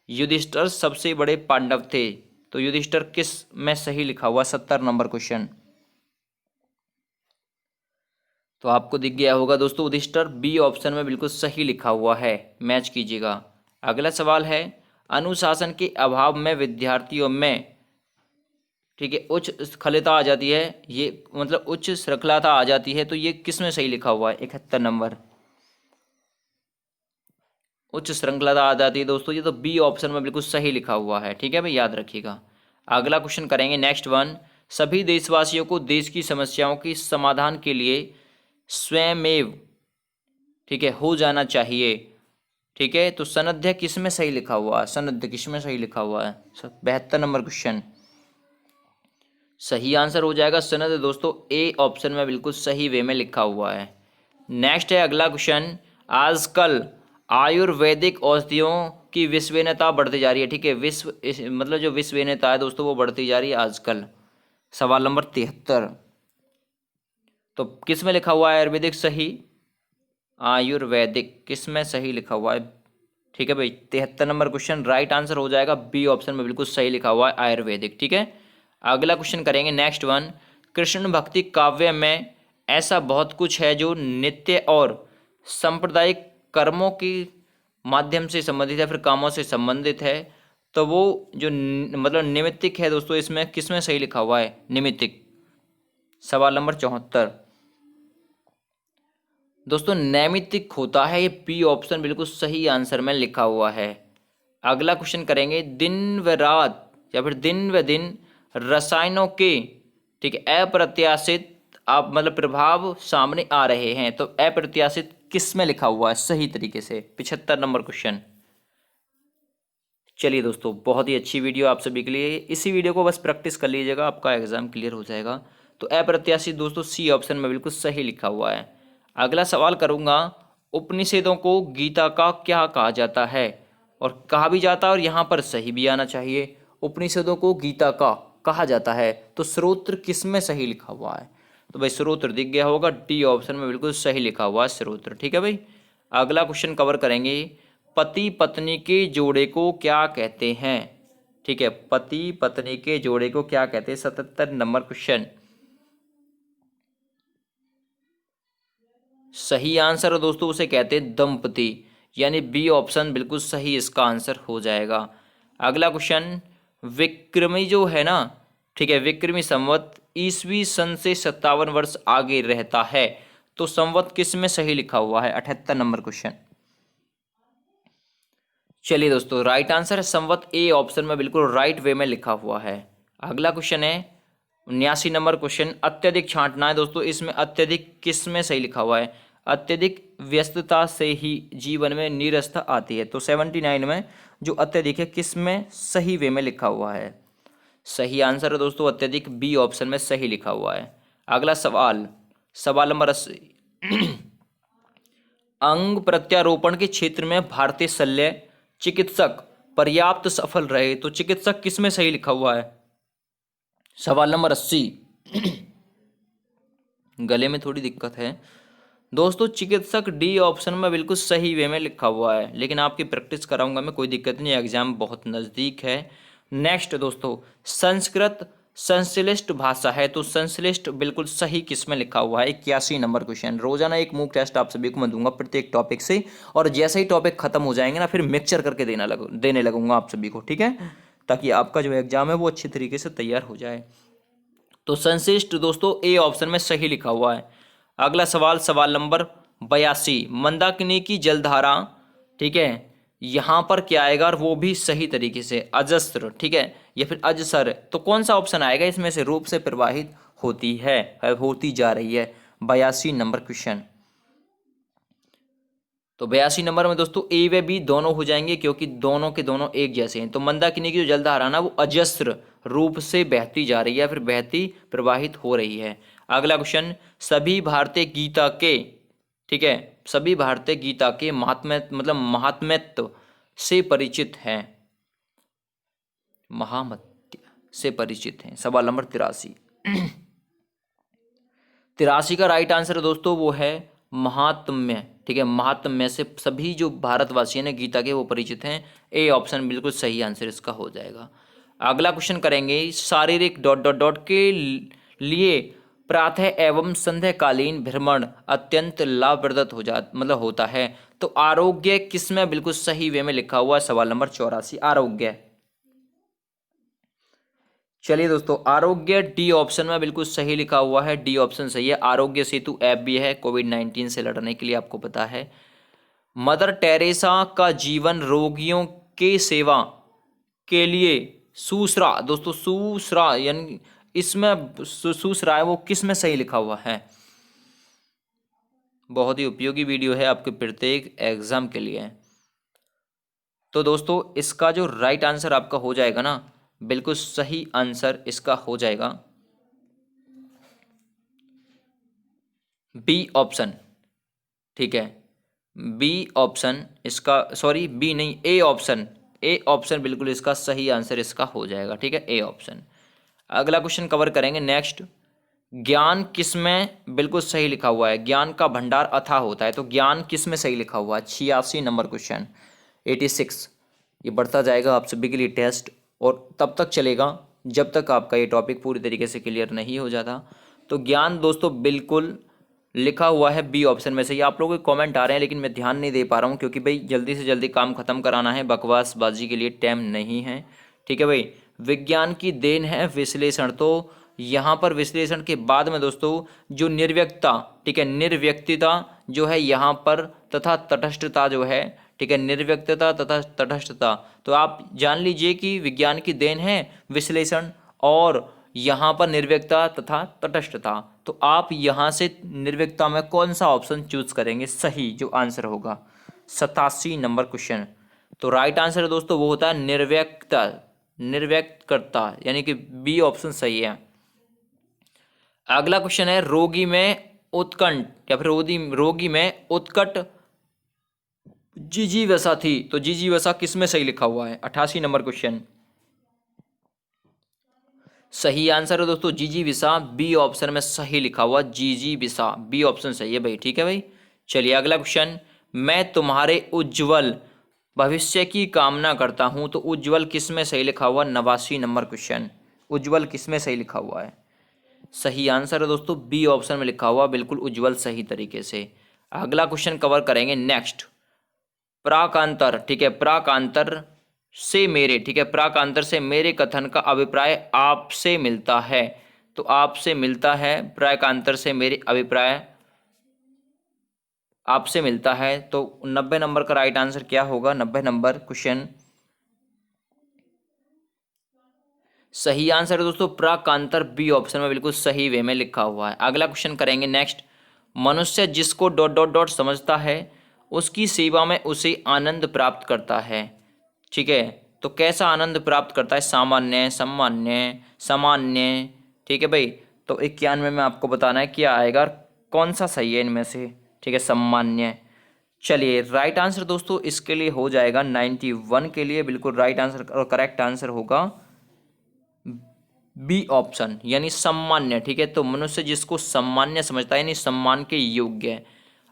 युधिष्ठिर सबसे बड़े पांडव थे, तो युधिष्ठिर किस में सही लिखा हुआ? 70 नंबर क्वेश्चन। तो आपको दिख गया होगा दोस्तों युधिष्ठिर बी ऑप्शन में बिल्कुल सही लिखा हुआ है, मैच कीजिएगा। अगला सवाल है, अनुशासन के अभाव में विद्यार्थियों में, ठीक है, उच्च स्खलिता आ जाती है, ये मतलब उच्च श्रृंखलाता आ जाती है, तो ये किस में सही लिखा हुआ है? 71 नंबर। उच्च श्रृंखलाता आ जाती है दोस्तों, ये तो बी ऑप्शन में बिल्कुल सही लिखा हुआ है। ठीक है भाई, याद रखिएगा। अगला क्वेश्चन करेंगे नेक्स्ट वन, सभी देशवासियों को देश की समस्याओं के समाधान के लिए स्वयमेव, ठीक है, हो जाना चाहिए, ठीक है। तो सनध्य किस में सही लिखा हुआ है? सनध्य किस में सही लिखा हुआ है? 72 नंबर क्वेश्चन। सही आंसर हो जाएगा सनध्य दोस्तों, ए ऑप्शन में बिल्कुल सही वे में लिखा हुआ है। नेक्स्ट है अगला क्वेश्चन। आजकल आयुर्वेदिक औषधियों की विश्वसनीयता बढ़ती जा रही है, ठीक है। मतलब जो विश्वसनीयता है दोस्तों वो बढ़ती जा रही है आजकल। सवाल नंबर 73। तो किस में लिखा हुआ है आयुर्वेदिक? सही, आयुर्वेदिक किस में सही लिखा हुआ है? ठीक है भाई, 73 नंबर क्वेश्चन राइट आंसर हो जाएगा बी ऑप्शन में बिल्कुल सही लिखा हुआ है आयुर्वेदिक, ठीक है। अगला क्वेश्चन करेंगे नेक्स्ट वन। कृष्ण भक्ति काव्य में ऐसा बहुत कुछ है जो नित्य और सांप्रदायिक कर्मों के माध्यम से संबंधित है, फिर कामों से संबंधित है। तो वो जो मतलब निमित्तिक है दोस्तों, इसमें किस में सही लिखा हुआ है? निमित्तिक। सवाल नंबर 74 दोस्तों, नैमित्तिक होता है, ये बी ऑप्शन बिल्कुल सही आंसर में लिखा हुआ है। अगला क्वेश्चन करेंगे। दिन व रात या फिर दिन व दिन रसायनों के, ठीक है, अप्रत्याशित आप मतलब प्रभाव सामने आ रहे हैं। तो अप्रत्याशित किस में लिखा हुआ है सही तरीके से? 75 नंबर क्वेश्चन। चलिए दोस्तों, बहुत ही अच्छी वीडियो आप सभी के लिए। इसी वीडियो को बस प्रैक्टिस कर लीजिएगा, आपका एग्जाम क्लियर हो जाएगा। तो अप्रत्याशित दोस्तों सी ऑप्शन में बिल्कुल सही लिखा हुआ है। अगला सवाल करूंगा। उपनिषदों को गीता का क्या कहा जाता है? और कहा भी जाता है और यहाँ पर सही भी आना चाहिए। उपनिषदों को गीता का कहा जाता है, तो स्रोत्र किस में सही लिखा हुआ है? तो भाई स्रोत्र दिख गया होगा, डी ऑप्शन में बिल्कुल सही लिखा हुआ है स्रोत्र, ठीक है भाई। अगला क्वेश्चन कवर करेंगे। पति पत्नी के जोड़े को क्या कहते हैं? ठीक है, पति पत्नी के जोड़े को क्या कहते हैं? 77 नंबर क्वेश्चन। सही आंसर है दोस्तों, उसे कहते हैं दंपति, यानी बी ऑप्शन बिल्कुल सही इसका आंसर हो जाएगा। अगला क्वेश्चन। विक्रमी जो है ना, ठीक है, विक्रमी संवत ईसवी सन से 57 वर्ष आगे रहता है। तो संवत किस में सही लिखा हुआ है? 78 नंबर क्वेश्चन। चलिए दोस्तों, राइट आंसर है संवत, ए ऑप्शन में बिल्कुल राइट वे में लिखा हुआ है। अगला क्वेश्चन है 79 नंबर क्वेश्चन। अत्यधिक छांटना है दोस्तों, इसमें अत्यधिक किस में सही लिखा हुआ है? अत्यधिक व्यस्तता से ही जीवन में नीरसता आती है। तो 79 में जो अत्यधिक है किस में सही वे में लिखा हुआ है? सही आंसर है दोस्तों अत्यधिक, बी ऑप्शन में सही लिखा हुआ है। अगला सवाल, सवाल नंबर 80। अंग प्रत्यारोपण के क्षेत्र में भारतीय शल्य चिकित्सक पर्याप्त सफल रहे। तो चिकित्सक किस में सही लिखा हुआ है? सवाल नंबर 80। गले में थोड़ी दिक्कत है दोस्तों। चिकित्सक डी ऑप्शन में बिल्कुल सही वे में लिखा हुआ है, लेकिन आपकी प्रैक्टिस कराऊंगा मैं, कोई दिक्कत नहीं, एग्जाम बहुत नज़दीक है। नेक्स्ट दोस्तों, संस्कृत संश्लिष्ट भाषा है, तो संश्लिष्ट बिल्कुल सही किस में लिखा हुआ है? 81 नंबर क्वेश्चन। रोजाना एक मूक टेस्ट आप सभी को मैं दूंगा प्रत्येक टॉपिक से, और जैसे ही टॉपिक खत्म हो जाएंगे ना, फिर मिक्सचर करके देने लगूंगा आप सभी को, ठीक है, ताकि आपका जो एग्जाम है वो अच्छी तरीके से तैयार हो जाए। तो संश्लिष्ट दोस्तों ए ऑप्शन में सही लिखा हुआ है। अगला सवाल, सवाल नंबर 82। मंदाकिनी की जलधारा, ठीक है, यहां पर क्या आएगा? और वो भी सही तरीके से अजस्र, ठीक है, या फिर अजसर। तो कौन सा ऑप्शन आएगा इसमें से? रूप से प्रवाहित होती है, होती जा रही है। 82 नंबर क्वेश्चन। तो 82 नंबर में दोस्तों ए व बी दोनों हो जाएंगे, क्योंकि दोनों के दोनों एक जैसे हैं। तो मंदाकिनी की जो जलधारा ना वो अजस्र रूप से बहती जा रही है, फिर बहती प्रवाहित हो रही है। अगला क्वेश्चन। सभी भारतीय गीता के, ठीक है, सभी भारतीय गीता के महात्म्य मतलब महात्म्यत्व से परिचित हैं। महामत्य से परिचित हैं। सवाल नंबर 83। 83 का राइट आंसर दोस्तों वो है महात्म्य, ठीक है, महात्म्य से सभी जो भारतवासी हैं गीता के वो परिचित हैं। ए ऑप्शन बिल्कुल सही आंसर इसका हो जाएगा। अगला क्वेश्चन करेंगे। शारीरिक डॉट डॉट डॉट के लिए प्रातः एवं संध्याकालीन भ्रमण अत्यंत लाभप्रद हो जा मतलब होता है। तो आरोग्य किसमें बिल्कुल सही वे में लिखा हुआ है? सवाल नंबर 84 आरोग्य। चलिए दोस्तों, आरोग्य डी ऑप्शन में बिल्कुल सही लिखा हुआ है, डी ऑप्शन सही है। आरोग्य सेतु ऐप भी है कोविड-19 से लड़ने के लिए, आपको पता है। मदर टेरेसा का जीवन रोगियों के सेवा के लिए सूसरा, दोस्तों सूसरा यानी इसमें सूसरा है वो किस में सही लिखा हुआ है? बहुत ही उपयोगी वीडियो है आपके प्रत्येक एग्जाम के लिए। तो दोस्तों इसका जो राइट आंसर आपका हो जाएगा ना, बिल्कुल सही आंसर इसका हो जाएगा बी ऑप्शन। ठीक है, बी ऑप्शन इसका, सॉरी बी नहीं, ए ऑप्शन। ए ऑप्शन बिल्कुल इसका सही आंसर इसका हो जाएगा। ठीक है, ए ऑप्शन। अगला क्वेश्चन कवर करेंगे नेक्स्ट। ज्ञान किस में बिल्कुल सही लिखा हुआ है? ज्ञान का भंडार अथाह होता है, तो ज्ञान किस में सही लिखा हुआ है? 86 नंबर क्वेश्चन, 86। ये बढ़ता जाएगा आप सभी के लिए टेस्ट, और तब तक चलेगा जब तक आपका ये टॉपिक पूरी तरीके से क्लियर नहीं हो जाता। तो ज्ञान दोस्तों बिल्कुल लिखा हुआ है बी ऑप्शन में से। ये आप लोगों के कमेंट आ रहे हैं लेकिन मैं ध्यान नहीं दे पा रहा हूँ, क्योंकि भाई जल्दी से जल्दी काम खत्म कराना है, बकवासबाजी के लिए टाइम नहीं है। ठीक है भाई, विज्ञान की देन है विश्लेषण। तो यहाँ पर विश्लेषण के बाद में दोस्तों जो निर्व्यक्तता, ठीक है, निर्व्यक्तिता जो है यहाँ पर, तथा तटस्थता जो है, ठीक है, निर्व्यक्तता तथा तटस्थता। तो आप जान लीजिए कि विज्ञान की देन है विश्लेषण, और यहाँ पर निर्व्यक्तता तथा तटस्थता। तो आप यहाँ से निर्व्यक्तता में कौन सा ऑप्शन चूज करेंगे? सही जो आंसर होगा 87 नंबर क्वेश्चन। तो राइट आंसर है दोस्तों वो होता है निर्व्यक्तता, निर्व्यक्तकर्ता, यानी कि बी ऑप्शन सही है। अगला क्वेश्चन है रोगी में उत्कंठ या फिर रोगी में उत्कट जिजीविषा थी, तो जिजीविषा किस में सही लिखा हुआ है? 88 नंबर क्वेश्चन। सही आंसर है दोस्तों जिजीविषा, बी ऑप्शन में सही लिखा हुआ जिजीविषा, बी ऑप्शन सही है भाई। ठीक है भाई, चलिए अगला क्वेश्चन। मैं तुम्हारे उज्जवल भविष्य की कामना करता हूं, तो उज्जवल किस में सही लिखा हुआ? 89 नंबर क्वेश्चन। उज्जवल किस में सही लिखा हुआ है? सही आंसर है दोस्तों बी ऑप्शन में लिखा हुआ, बिल्कुल उज्जवल सही तरीके से। अगला क्वेश्चन कवर करेंगे नेक्स्ट। प्राकांतर, ठीक है, प्राकांतर से मेरे, ठीक है, प्राकांतर से मेरे कथन का अभिप्राय आपसे मिलता है, तो आपसे मिलता है, प्राकांतर से मेरे अभिप्राय आपसे मिलता है। तो 90 नंबर का राइट आंसर क्या होगा? 90 नंबर क्वेश्चन सही आंसर है दोस्तों प्राकांतर, बी ऑप्शन में बिल्कुल सही वे में लिखा हुआ है। अगला क्वेश्चन करेंगे नेक्स्ट। मनुष्य जिसको डॉट डॉट डॉट समझता है उसकी सेवा में उसे आनंद प्राप्त करता है। ठीक है, तो कैसा आनंद प्राप्त करता है? सामान्य, सामान्य, सामान्य। ठीक है भाई, तो 91 में आपको बताना है क्या आएगा, कौन सा सही है इनमें से। ठीक है, सामान्य। चलिए राइट आंसर दोस्तों इसके लिए हो जाएगा 91 के लिए बिल्कुल राइट आंसर और करेक्ट आंसर होगा बी ऑप्शन, यानी सम्मान्य। ठीक है, तो मनुष्य जिसको सम्मान्य समझता है यानी सम्मान के योग्य है।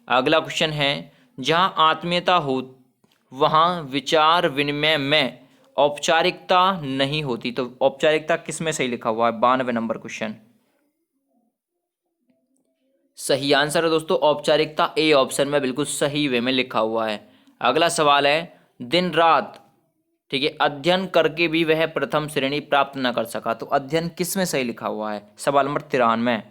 अगला क्वेश्चन है, जहां आत्मीयता हो वहां विचार विनिमय में औपचारिकता नहीं होती, तो औपचारिकता किस में सही लिखा हुआ है? 92 नंबर क्वेश्चन। सही आंसर है दोस्तों औपचारिकता, ए ऑप्शन में बिल्कुल सही वे में लिखा हुआ है। अगला सवाल है, दिन रात, ठीक है, अध्ययन करके भी वह प्रथम श्रेणी प्राप्त न कर सका, तो अध्ययन किस में सही लिखा हुआ है? सवाल नंबर 93।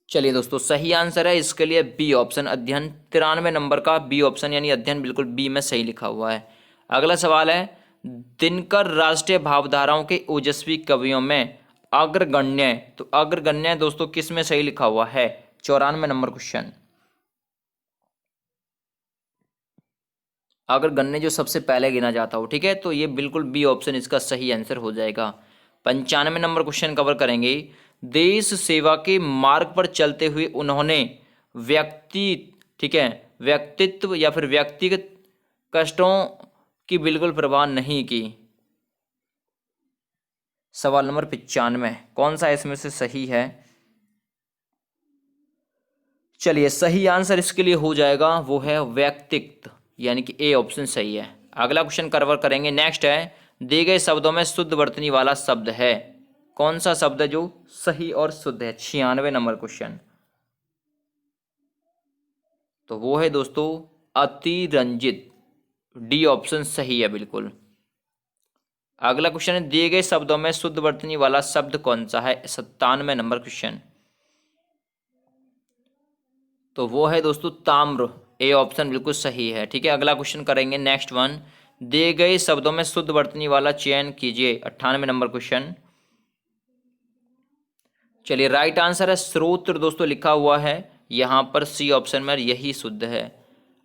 चलिए दोस्तों सही आंसर है इसके लिए बी ऑप्शन, अध्ययन। 93 नंबर का बी ऑप्शन यानी अध्ययन बिल्कुल बी में सही लिखा हुआ है। अगला सवाल है, दिनकर राष्ट्रीय भावधाराओं के ओजस्वी कवियों में अग्रगण्य, तो अग्रगण्य दोस्तों किस में सही लिखा हुआ है? 94 नंबर क्वेश्चन। अगर गन्ने जो सबसे पहले गिना जाता हो, ठीक है, तो ये बिल्कुल बी ऑप्शन इसका सही आंसर हो जाएगा। 95 नंबर क्वेश्चन कवर करेंगे। देश सेवा के मार्ग पर चलते हुए उन्होंने व्यक्ति, ठीक है, व्यक्तित्व या फिर व्यक्तिगत कष्टों की बिल्कुल परवाह नहीं की। सवाल नंबर 95 कौन सा इसमें से सही है? चलिए सही आंसर इसके लिए हो जाएगा वो है व्यक्तित्व, यानी कि ए ऑप्शन सही है। अगला क्वेश्चन कवर करेंगे नेक्स्ट है, दिए गए शब्दों में शुद्ध वर्तनी वाला शब्द है, कौन सा शब्द है जो सही और शुद्ध है? 96 नंबर क्वेश्चन। तो वो है दोस्तों अतिरंजित, डी ऑप्शन सही है बिल्कुल। अगला क्वेश्चन है, दिए गए शब्दों में शुद्ध वर्तनी वाला शब्द कौन सा है? 97 नंबर क्वेश्चन। तो वो है दोस्तों ताम्र, ए ऑप्शन बिल्कुल सही है। ठीक है, अगला क्वेश्चन करेंगे नेक्स्ट वन, दिए गए शब्दों में शुद्ध वर्तनी वाला चयन कीजिए। 98 नंबर क्वेश्चन। चलिए राइट आंसर है स्रोत दोस्तों लिखा हुआ है यहाँ पर सी ऑप्शन में, यही शुद्ध है।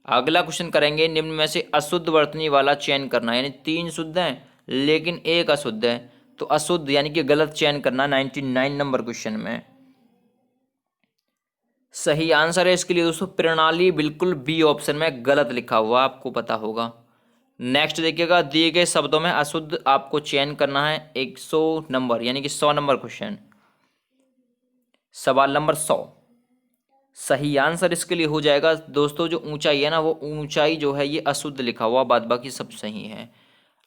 अगला क्वेश्चन करेंगे, निम्न में से अशुद्ध वर्तनी वाला चयन करना, यानी 3 शुद्ध हैं लेकिन एक अशुद्ध है, तो अशुद्ध यानी कि गलत चयन करना 99 नंबर क्वेश्चन में। सही आंसर है इसके लिए दोस्तों प्रणाली, बिल्कुल बी ऑप्शन में गलत लिखा हुआ, आपको पता होगा। नेक्स्ट देखिएगा, दिए गए शब्दों में अशुद्ध आपको चयन करना है 100 नंबर, यानी कि 100 नंबर क्वेश्चन। सवाल नंबर 100, सही आंसर इसके लिए हो जाएगा दोस्तों, जो ऊंचाई है ना, वो ऊंचाई जो है ये अशुद्ध लिखा हुआ, बाद बाकी सब सही है।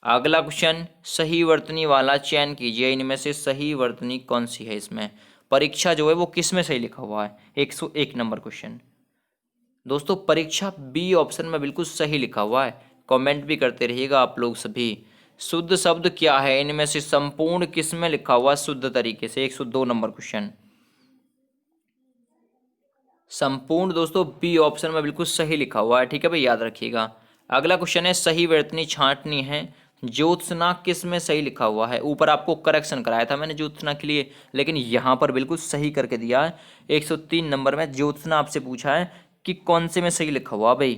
अगला क्वेश्चन, सही वर्तनी वाला चयन कीजिए, इनमें से सही वर्तनी कौन सी है। इसमें परीक्षा जो है वो किस में सही लिखा हुआ है, 101 नंबर क्वेश्चन। दोस्तों परीक्षा बी ऑप्शन में बिल्कुल सही लिखा हुआ है, कमेंट भी करते रहिएगा आप लोग सभी। शुद्ध शब्द क्या है, इनमें से संपूर्ण किस में लिखा हुआ है शुद्ध तरीके से, 102 नंबर क्वेश्चन। संपूर्ण दोस्तों बी ऑप्शन में बिल्कुल सही लिखा हुआ है, ठीक है भाई, याद रखिएगा। अगला क्वेश्चन है, सही वर्तनी छांटनी है, ज्योत्सना किस में सही लिखा हुआ है। ऊपर आपको करेक्शन कराया था मैंने ज्योत्सना के लिए, लेकिन यहाँ पर बिल्कुल सही करके दिया है। 103 नंबर में ज्योत्सना आपसे पूछा है कि कौन से में सही लिखा हुआ भाई,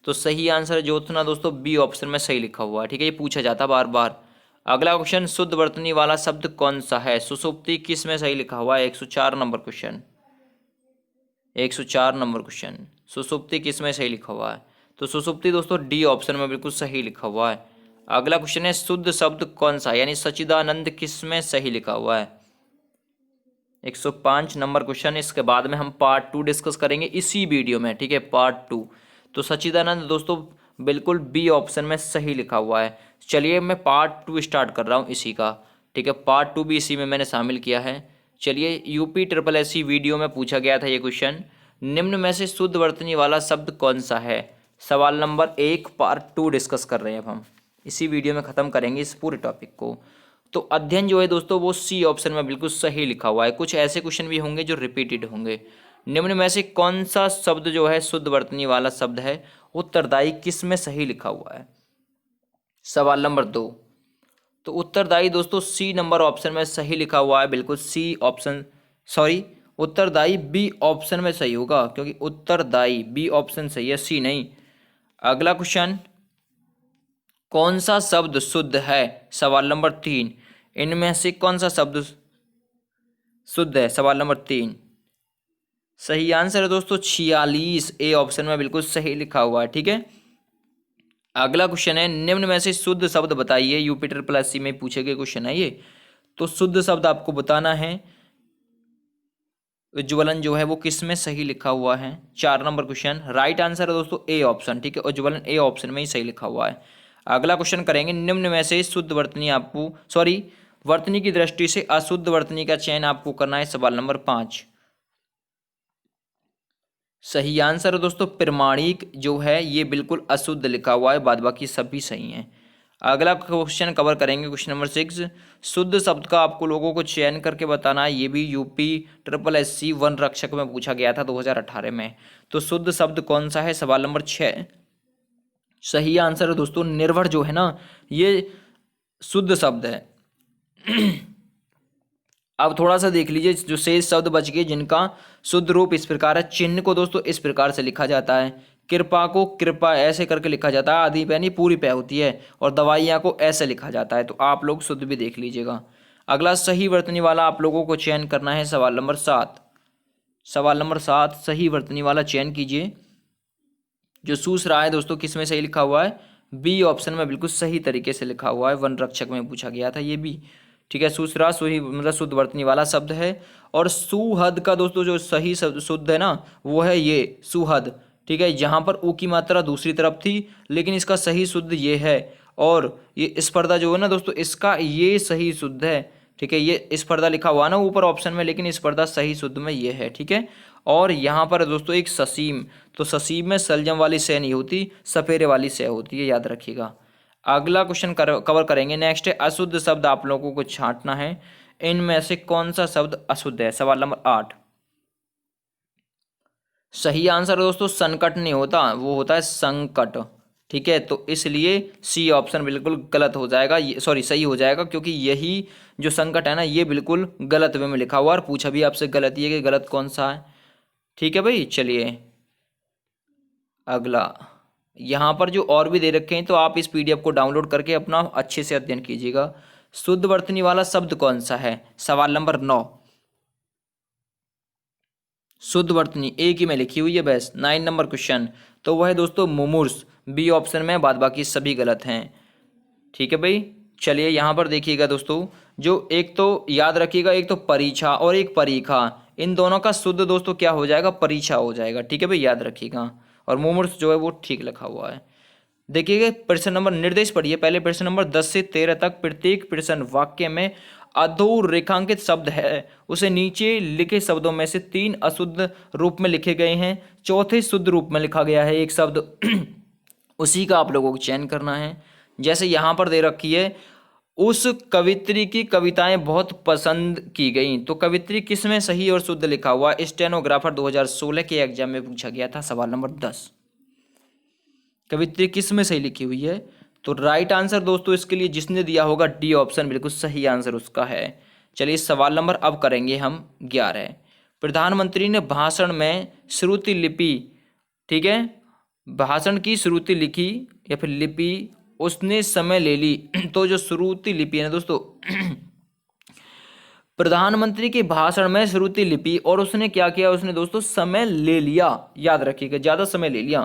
तो सही आंसर ज्योत्सना दोस्तों बी ऑप्शन में सही लिखा हुआ है, ठीक है, ये पूछा जाता बार बार। अगला क्वेश्चन, शुद्ध वर्तनी वाला शब्द कौन सा है, सुषुप्ति किस में सही लिखा हुआ है, 104 नंबर क्वेश्चन। 104 नंबर क्वेश्चन, सुषुप्ति किस में सही लिखा हुआ है, तो सुषुप्ति दोस्तों डी ऑप्शन में बिल्कुल सही लिखा हुआ है। अगला क्वेश्चन है, शुद्ध शब्द कौन सा, यानी सच्चिदानंद किस में सही लिखा हुआ है, 105 नंबर क्वेश्चन। इसके बाद में हम पार्ट 2 डिस्कस करेंगे इसी वीडियो में, ठीक है, पार्ट 2। तो सच्चिदानंद दोस्तों बिल्कुल बी ऑप्शन में सही लिखा हुआ है। चलिए मैं पार्ट 2 स्टार्ट कर रहा हूँ इसी का, ठीक है, पार्ट 2 भी इसी में मैंने शामिल किया है। चलिए, यूपी ट्रिपल एससी वीडियो में पूछा गया था ये क्वेश्चन, निम्न में से शुद्ध वर्तनी वाला शब्द कौन सा है। सवाल नंबर 1 पार्ट 2 डिस्कस कर रहे हैं अब हम, इसी वीडियो में ख़त्म करेंगे इस पूरे टॉपिक को। तो अध्ययन जो है दोस्तों वो सी ऑप्शन में बिल्कुल सही लिखा हुआ है। कुछ ऐसे क्वेश्चन भी होंगे जो रिपीटेड होंगे। निम्न में से कौन सा शब्द जो है शुद्ध वर्तनी वाला शब्द है, उत्तरदायी किस में सही लिखा हुआ है। सवाल नंबर 2, तो उत्तरदायी दोस्तों सी नंबर ऑप्शन में सही लिखा हुआ है, बिल्कुल सी ऑप्शन, सॉरी उत्तरदायी बी ऑप्शन में सही होगा, क्योंकि उत्तरदायी बी ऑप्शन सही है, सी नहीं। अगला क्वेश्चन, कौन सा शब्द शुद्ध है, सवाल नंबर 3, इनमें से कौन सा शब्द शुद्ध है, सवाल नंबर 3। सही आंसर है दोस्तों 46, ए ऑप्शन में बिल्कुल सही लिखा हुआ है, ठीक है। अगला क्वेश्चन है, निम्न में से शुद्ध शब्द बताइए, यूपी ट्रिपल एससी में पूछे गए क्वेश्चन है ये। तो शुद्ध शब्द आपको बताना है, उज्ज्वलन जो है वो किस में सही लिखा हुआ है, 4 नंबर क्वेश्चन। राइट आंसर है दोस्तों ए ऑप्शन, ठीक है, उज्ज्वलन ए ऑप्शन में ही सही लिखा हुआ है। अगला क्वेश्चन करेंगे, निम्न में से शुद्ध वर्तनी आपको, सॉरी वर्तनी की दृष्टि से अशुद्ध वर्तनी का चयन आपको करना है, सवाल नंबर 5। सही आंसर है दोस्तों प्रमाणिक जो है ये बिल्कुल अशुद्ध लिखा हुआ है, बाद बाकी सभी सही हैं। अगला क्वेश्चन कवर करेंगे, क्वेश्चन नंबर 6, शुद्ध शब्द का आपको लोगों को चयन करके बताना है, ये भी यूपी ट्रिपल एससी वन रक्षक में पूछा गया था 2018 में। तो शुद्ध शब्द कौन सा है, सवाल नंबर 6। सही आंसर है दोस्तों निर्भर जो है ना, ये शुद्ध शब्द है। अब थोड़ा सा देख लीजिए, जो शेष शब्द बच गए जिनका शुद्ध रूप इस प्रकार है, चिन्ह को दोस्तों इस प्रकार से लिखा जाता है, कृपा को कृपा ऐसे करके लिखा जाता है, आधी पैनी पूरी पै होती है, और दवाइयाँ को ऐसे लिखा जाता है। तो आप लोग शुद्ध भी देख लीजिएगा। अगला सही वर्तनी वाला आप लोगों को चयन करना है, सवाल नंबर 7। सवाल नंबर 7, सही वर्तनी वाला चयन कीजिए। जो सूस रहा है दोस्तों किस में सही लिखा हुआ है, बी ऑप्शन में बिल्कुल सही तरीके से लिखा हुआ है, वन रक्षक में पूछा गया था ये भी, ठीक है। सूसरा सुही मतलब शुद्ध वर्तनी वाला शब्द है। और सुहद का दोस्तों जो सही शब्द शुद्ध है ना, वो है ये सुहद, ठीक है। यहाँ पर ऊ की मात्रा दूसरी तरफ थी, लेकिन इसका सही शुद्ध ये है। और ये स्पर्धा जो है ना दोस्तों, इसका ये सही शुद्ध है, ठीक है। ये स्पर्धा लिखा हुआ ना ऊपर ऑप्शन में, लेकिन स्पर्धा सही शुद्ध में ये है, ठीक है। और यहाँ पर दोस्तों एक ससीम, तो ससीम में सलजम वाली सह नहीं होती, सपेरे वाली सह होती है, याद रखिएगा। अगला क्वेश्चन कवर करेंगे, नेक्स्ट है अशुद्ध शब्द आप लोगों को छांटना है, इनमें से कौन सा शब्द अशुद्ध है, सवाल नंबर 8। सही आंसर दोस्तों संकट नहीं होता, वो होता है संकट, ठीक है। तो इसलिए सी ऑप्शन बिल्कुल गलत हो जाएगा, सॉरी सही हो जाएगा, क्योंकि यही जो संकट है ना, ये बिल्कुल गलत वे में लिखा हुआ और पूछा भी आपसे गलत ये कि गलत कौन सा है। ठीक है भाई, चलिए अगला। यहाँ पर जो और भी दे रखे हैं तो आप इस पीडीएफ को डाउनलोड करके अपना अच्छे से अध्ययन कीजिएगा। शुद्ध वर्तनी वाला शब्द कौन सा है? सवाल नंबर 9। शुद्ध वर्तनी एक ही में लिखी हुई है बस। 9 नंबर क्वेश्चन तो वह है दोस्तों मुमूर्ष। बी ऑप्शन में, बाद बाकी सभी गलत हैं। ठीक है भाई, चलिए यहाँ पर देखिएगा दोस्तों, जो एक तो याद रखिएगा, एक तो परीक्षा और एक परीक्षा, इन दोनों का शुद्ध दोस्तों क्या हो जाएगा? परीक्षा हो जाएगा। ठीक है भाई, याद रखिएगा। और मुमूर्ष जो है वो ठीक लिखा हुआ है। देखिएगा प्रश्न नंबर, निर्देश पढ़िए पहले। प्रश्न नंबर 10 से 13 तक प्रत्येक प्रश्न वाक्य में अधोरेखांकित शब्द है, उसे नीचे लिखे शब्दों में से 3 अशुद्ध रूप में लिखे गए हैं, चौथे शुद्ध रूप में लिखा गया है एक शब्द उसी का आप लोगों को चयन करना है। जैसे यहाँ पर दे रखी है, उस कवित्री की कविताएं बहुत पसंद की गई, तो कवित्री किस में सही और शुद्ध लिखा हुआ? स्टेनोग्राफर 2016 के एग्जाम में पूछा गया था, सवाल नंबर 10। कवित्री किस में सही लिखी हुई है? तो राइट आंसर दोस्तों इसके लिए जिसने दिया होगा डी ऑप्शन बिल्कुल सही आंसर उसका है। चलिए सवाल नंबर अब करेंगे हम 11। प्रधानमंत्री ने भाषण में श्रुति लिपि, ठीक है, भाषण की श्रुति लिखी या फिर लिपि उसने समय ले ली तो जो श्रुति लिपि है ना दोस्तों प्रधानमंत्री के भाषण में श्रुति लिपि और उसने क्या किया? उसने दोस्तों समय ले लिया। याद रखिएगा, ज्यादा समय ले लिया।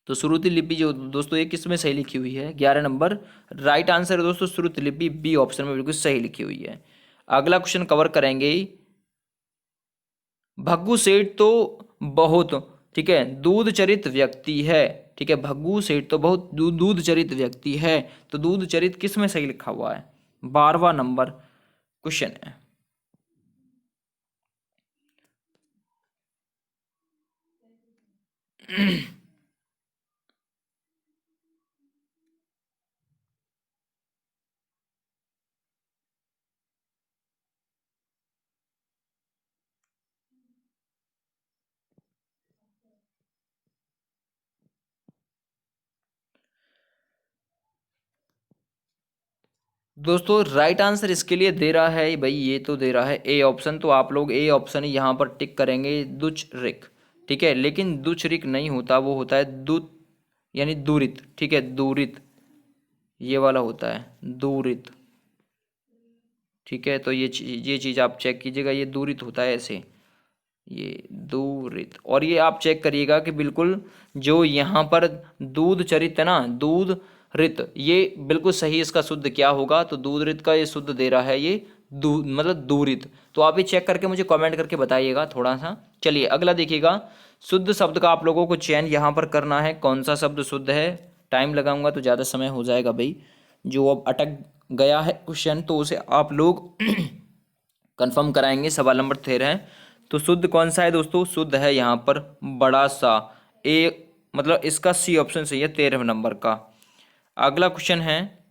तो श्रुति लिपि जो दोस्तों ये किस में सही लिखी हुई है? 11 नंबर राइट आंसर है दोस्तों श्रुति लिपि, बी ऑप्शन में बिल्कुल सही लिखी हुई है। अगला क्वेश्चन कवर करेंगे। भग्गू सेठ तो बहुत, ठीक है, दूध चरित व्यक्ति है। ठीक है, भग्गू सेठ तो बहुत दूध चरित व्यक्ति है, तो दूध चरित किस में सही लिखा हुआ है? 12वां नंबर क्वेश्चन है। दोस्तों राइट आंसर इसके लिए दे रहा है भाई, ये तो दे रहा है ए ऑप्शन, तो आप लोग ए ऑप्शन यहाँ पर टिक करेंगे, दुचरिक। ठीक है, लेकिन दुचरिक नहीं होता, वो होता है दूत यानी दूरित। ठीक है, दूरित ये वाला होता है, दूरित। ठीक है, तो ये चीज़ आप चेक कीजिएगा, ये दूरित होता है ऐसे, ये दूरित। और ये आप चेक करिएगा कि बिल्कुल जो यहाँ पर दूध चरित है ना, दूध रित, ये बिल्कुल सही इसका शुद्ध क्या होगा? तो दूध रित का ये शुद्ध दे रहा है ये मतलब दूरित। तो आप ये चेक करके मुझे कमेंट करके बताइएगा थोड़ा सा। चलिए अगला देखिएगा, शुद्ध शब्द का आप लोगों को चयन यहाँ पर करना है, कौन सा शब्द शुद्ध है। टाइम लगाऊंगा तो ज़्यादा समय हो जाएगा भाई, जो अब अटक गया है क्वेश्चन तो उसे आप लोग कंफर्म कराएंगे। सवाल नंबर 13 है, तो शुद्ध कौन सा है दोस्तों? शुद्ध है यहाँ पर बड़ा सा ए, मतलब इसका सी ऑप्शन सही है 13 नंबर का। अगला क्वेश्चन है,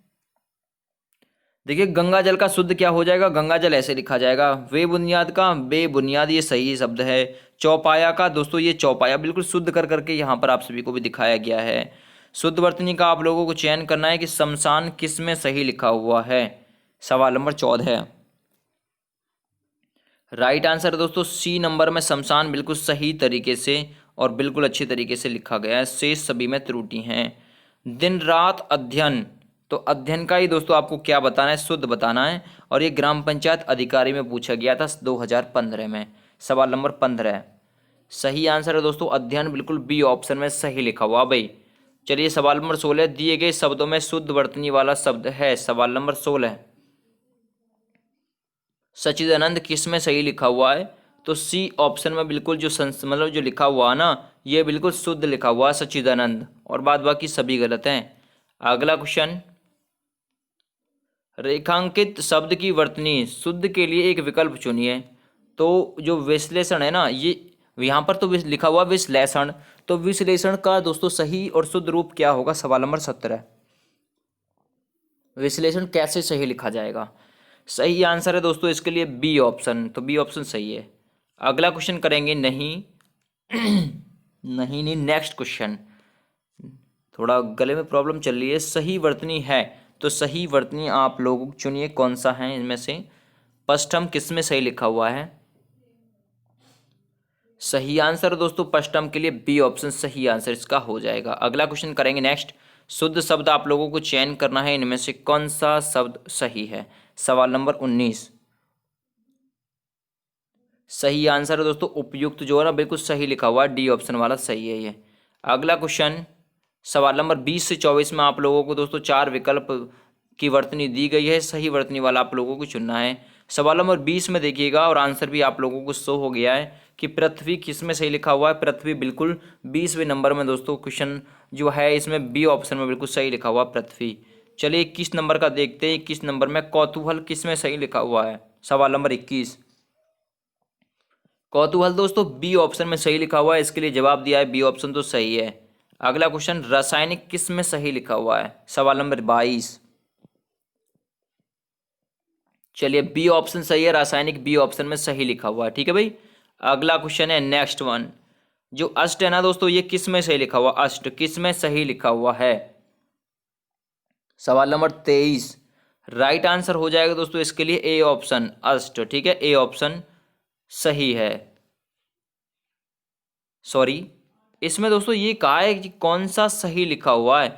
देखिए गंगा जल का शुद्ध क्या हो जाएगा? गंगा जल ऐसे लिखा जाएगा, वे बुनियाद का बेबुनियाद, ये सही शब्द है। चौपाया का दोस्तों, ये चौपाया बिल्कुल शुद्ध कर करके यहाँ पर आप सभी को भी दिखाया गया है। शुद्ध वर्तनी का आप लोगों को चयन करना है कि शमशान किस में सही लिखा हुआ है। सवाल नंबर 14 है। राइट आंसर दोस्तों सी नंबर में शमशान बिल्कुल सही तरीके से और बिल्कुल अच्छी तरीके से लिखा गया है, शेष सभी में त्रुटि हैं। दिन रात अध्ययन, तो अध्ययन का ही दोस्तों आपको क्या बताना है? शुद्ध बताना है, और ये ग्राम पंचायत अधिकारी में पूछा गया था 2015 में। सवाल नंबर 15 सही आंसर है दोस्तों अध्ययन, बिल्कुल बी ऑप्शन में सही लिखा हुआ भाई। चलिए सवाल नंबर 16, दिए गए शब्दों में शुद्ध वर्तनी वाला शब्द है। सवाल नंबर 16 सच्चिदानंद किस में सही लिखा हुआ है? तो सी ऑप्शन में बिल्कुल जो मतलब जो लिखा हुआ है ना, ये बिल्कुल शुद्ध लिखा हुआ है सच्चिदानंद, और बाद बाकी सभी गलत हैं। अगला क्वेश्चन, रेखांकित शब्द की वर्तनी शुद्ध के लिए एक विकल्प चुनिए। तो जो विश्लेषण है ना, ये यहाँ पर तो लिखा हुआ विश्लेषण, तो विश्लेषण का दोस्तों सही और शुद्ध रूप क्या होगा? सवाल नंबर 17 विश्लेषण कैसे सही लिखा जाएगा? सही आंसर है दोस्तों इसके लिए बी ऑप्शन, तो बी ऑप्शन सही है। अगला क्वेश्चन करेंगे, नहीं नहीं नहीं नेक्स्ट क्वेश्चन, थोड़ा गले में प्रॉब्लम चल रही है। सही वर्तनी है, तो सही वर्तनी आप लोग चुनिए कौन सा है इनमें से। पष्टम किस में सही लिखा हुआ है? सही आंसर दोस्तों पष्टम के लिए बी ऑप्शन सही आंसर इसका हो जाएगा। अगला क्वेश्चन करेंगे नेक्स्ट। शुद्ध शब्द आप लोगों को चयन करना है, इनमें से कौन सा शब्द सही है? सवाल नंबर 19। सही आंसर है दोस्तों उपयुक्त, जो है ना बिल्कुल सही लिखा हुआ है, डी ऑप्शन वाला सही है ये। अगला क्वेश्चन सवाल नंबर 20 से 24 में आप लोगों को दोस्तों 4 विकल्प की वर्तनी दी गई है, सही वर्तनी वाला आप लोगों को चुनना है। सवाल नंबर 20 में देखिएगा और आंसर भी आप लोगों को शो हो गया है कि पृथ्वी किस में सही लिखा हुआ है। पृथ्वी बिल्कुल 20वें नंबर में दोस्तों क्वेश्चन जो है इसमें बी ऑप्शन में बिल्कुल सही लिखा हुआ पृथ्वी। चलिए 21 नंबर का देखते हैं। 21 नंबर में कौतूहल किस में सही लिखा हुआ है? सवाल नंबर 21। कौतूहल दोस्तों बी ऑप्शन में सही लिखा हुआ है, इसके लिए जवाब दिया है बी ऑप्शन तो सही है। अगला क्वेश्चन रासायनिक किस में सही लिखा हुआ है? सवाल नंबर 22। चलिए बी ऑप्शन सही है, रासायनिक बी ऑप्शन में सही लिखा हुआ है, ठीक है भाई। अगला क्वेश्चन है नेक्स्ट वन, जो अष्ट है ना दोस्तों ये किस में सही लिखा हुआ? अष्ट किस में सही लिखा हुआ है? सवाल नंबर 23। राइट आंसर हो जाएगा दोस्तों इसके लिए ए ऑप्शन अष्ट, ठीक है, ए ऑप्शन सही है। सॉरी, इसमें दोस्तों ये कहा है कि कौन सा सही लिखा हुआ है,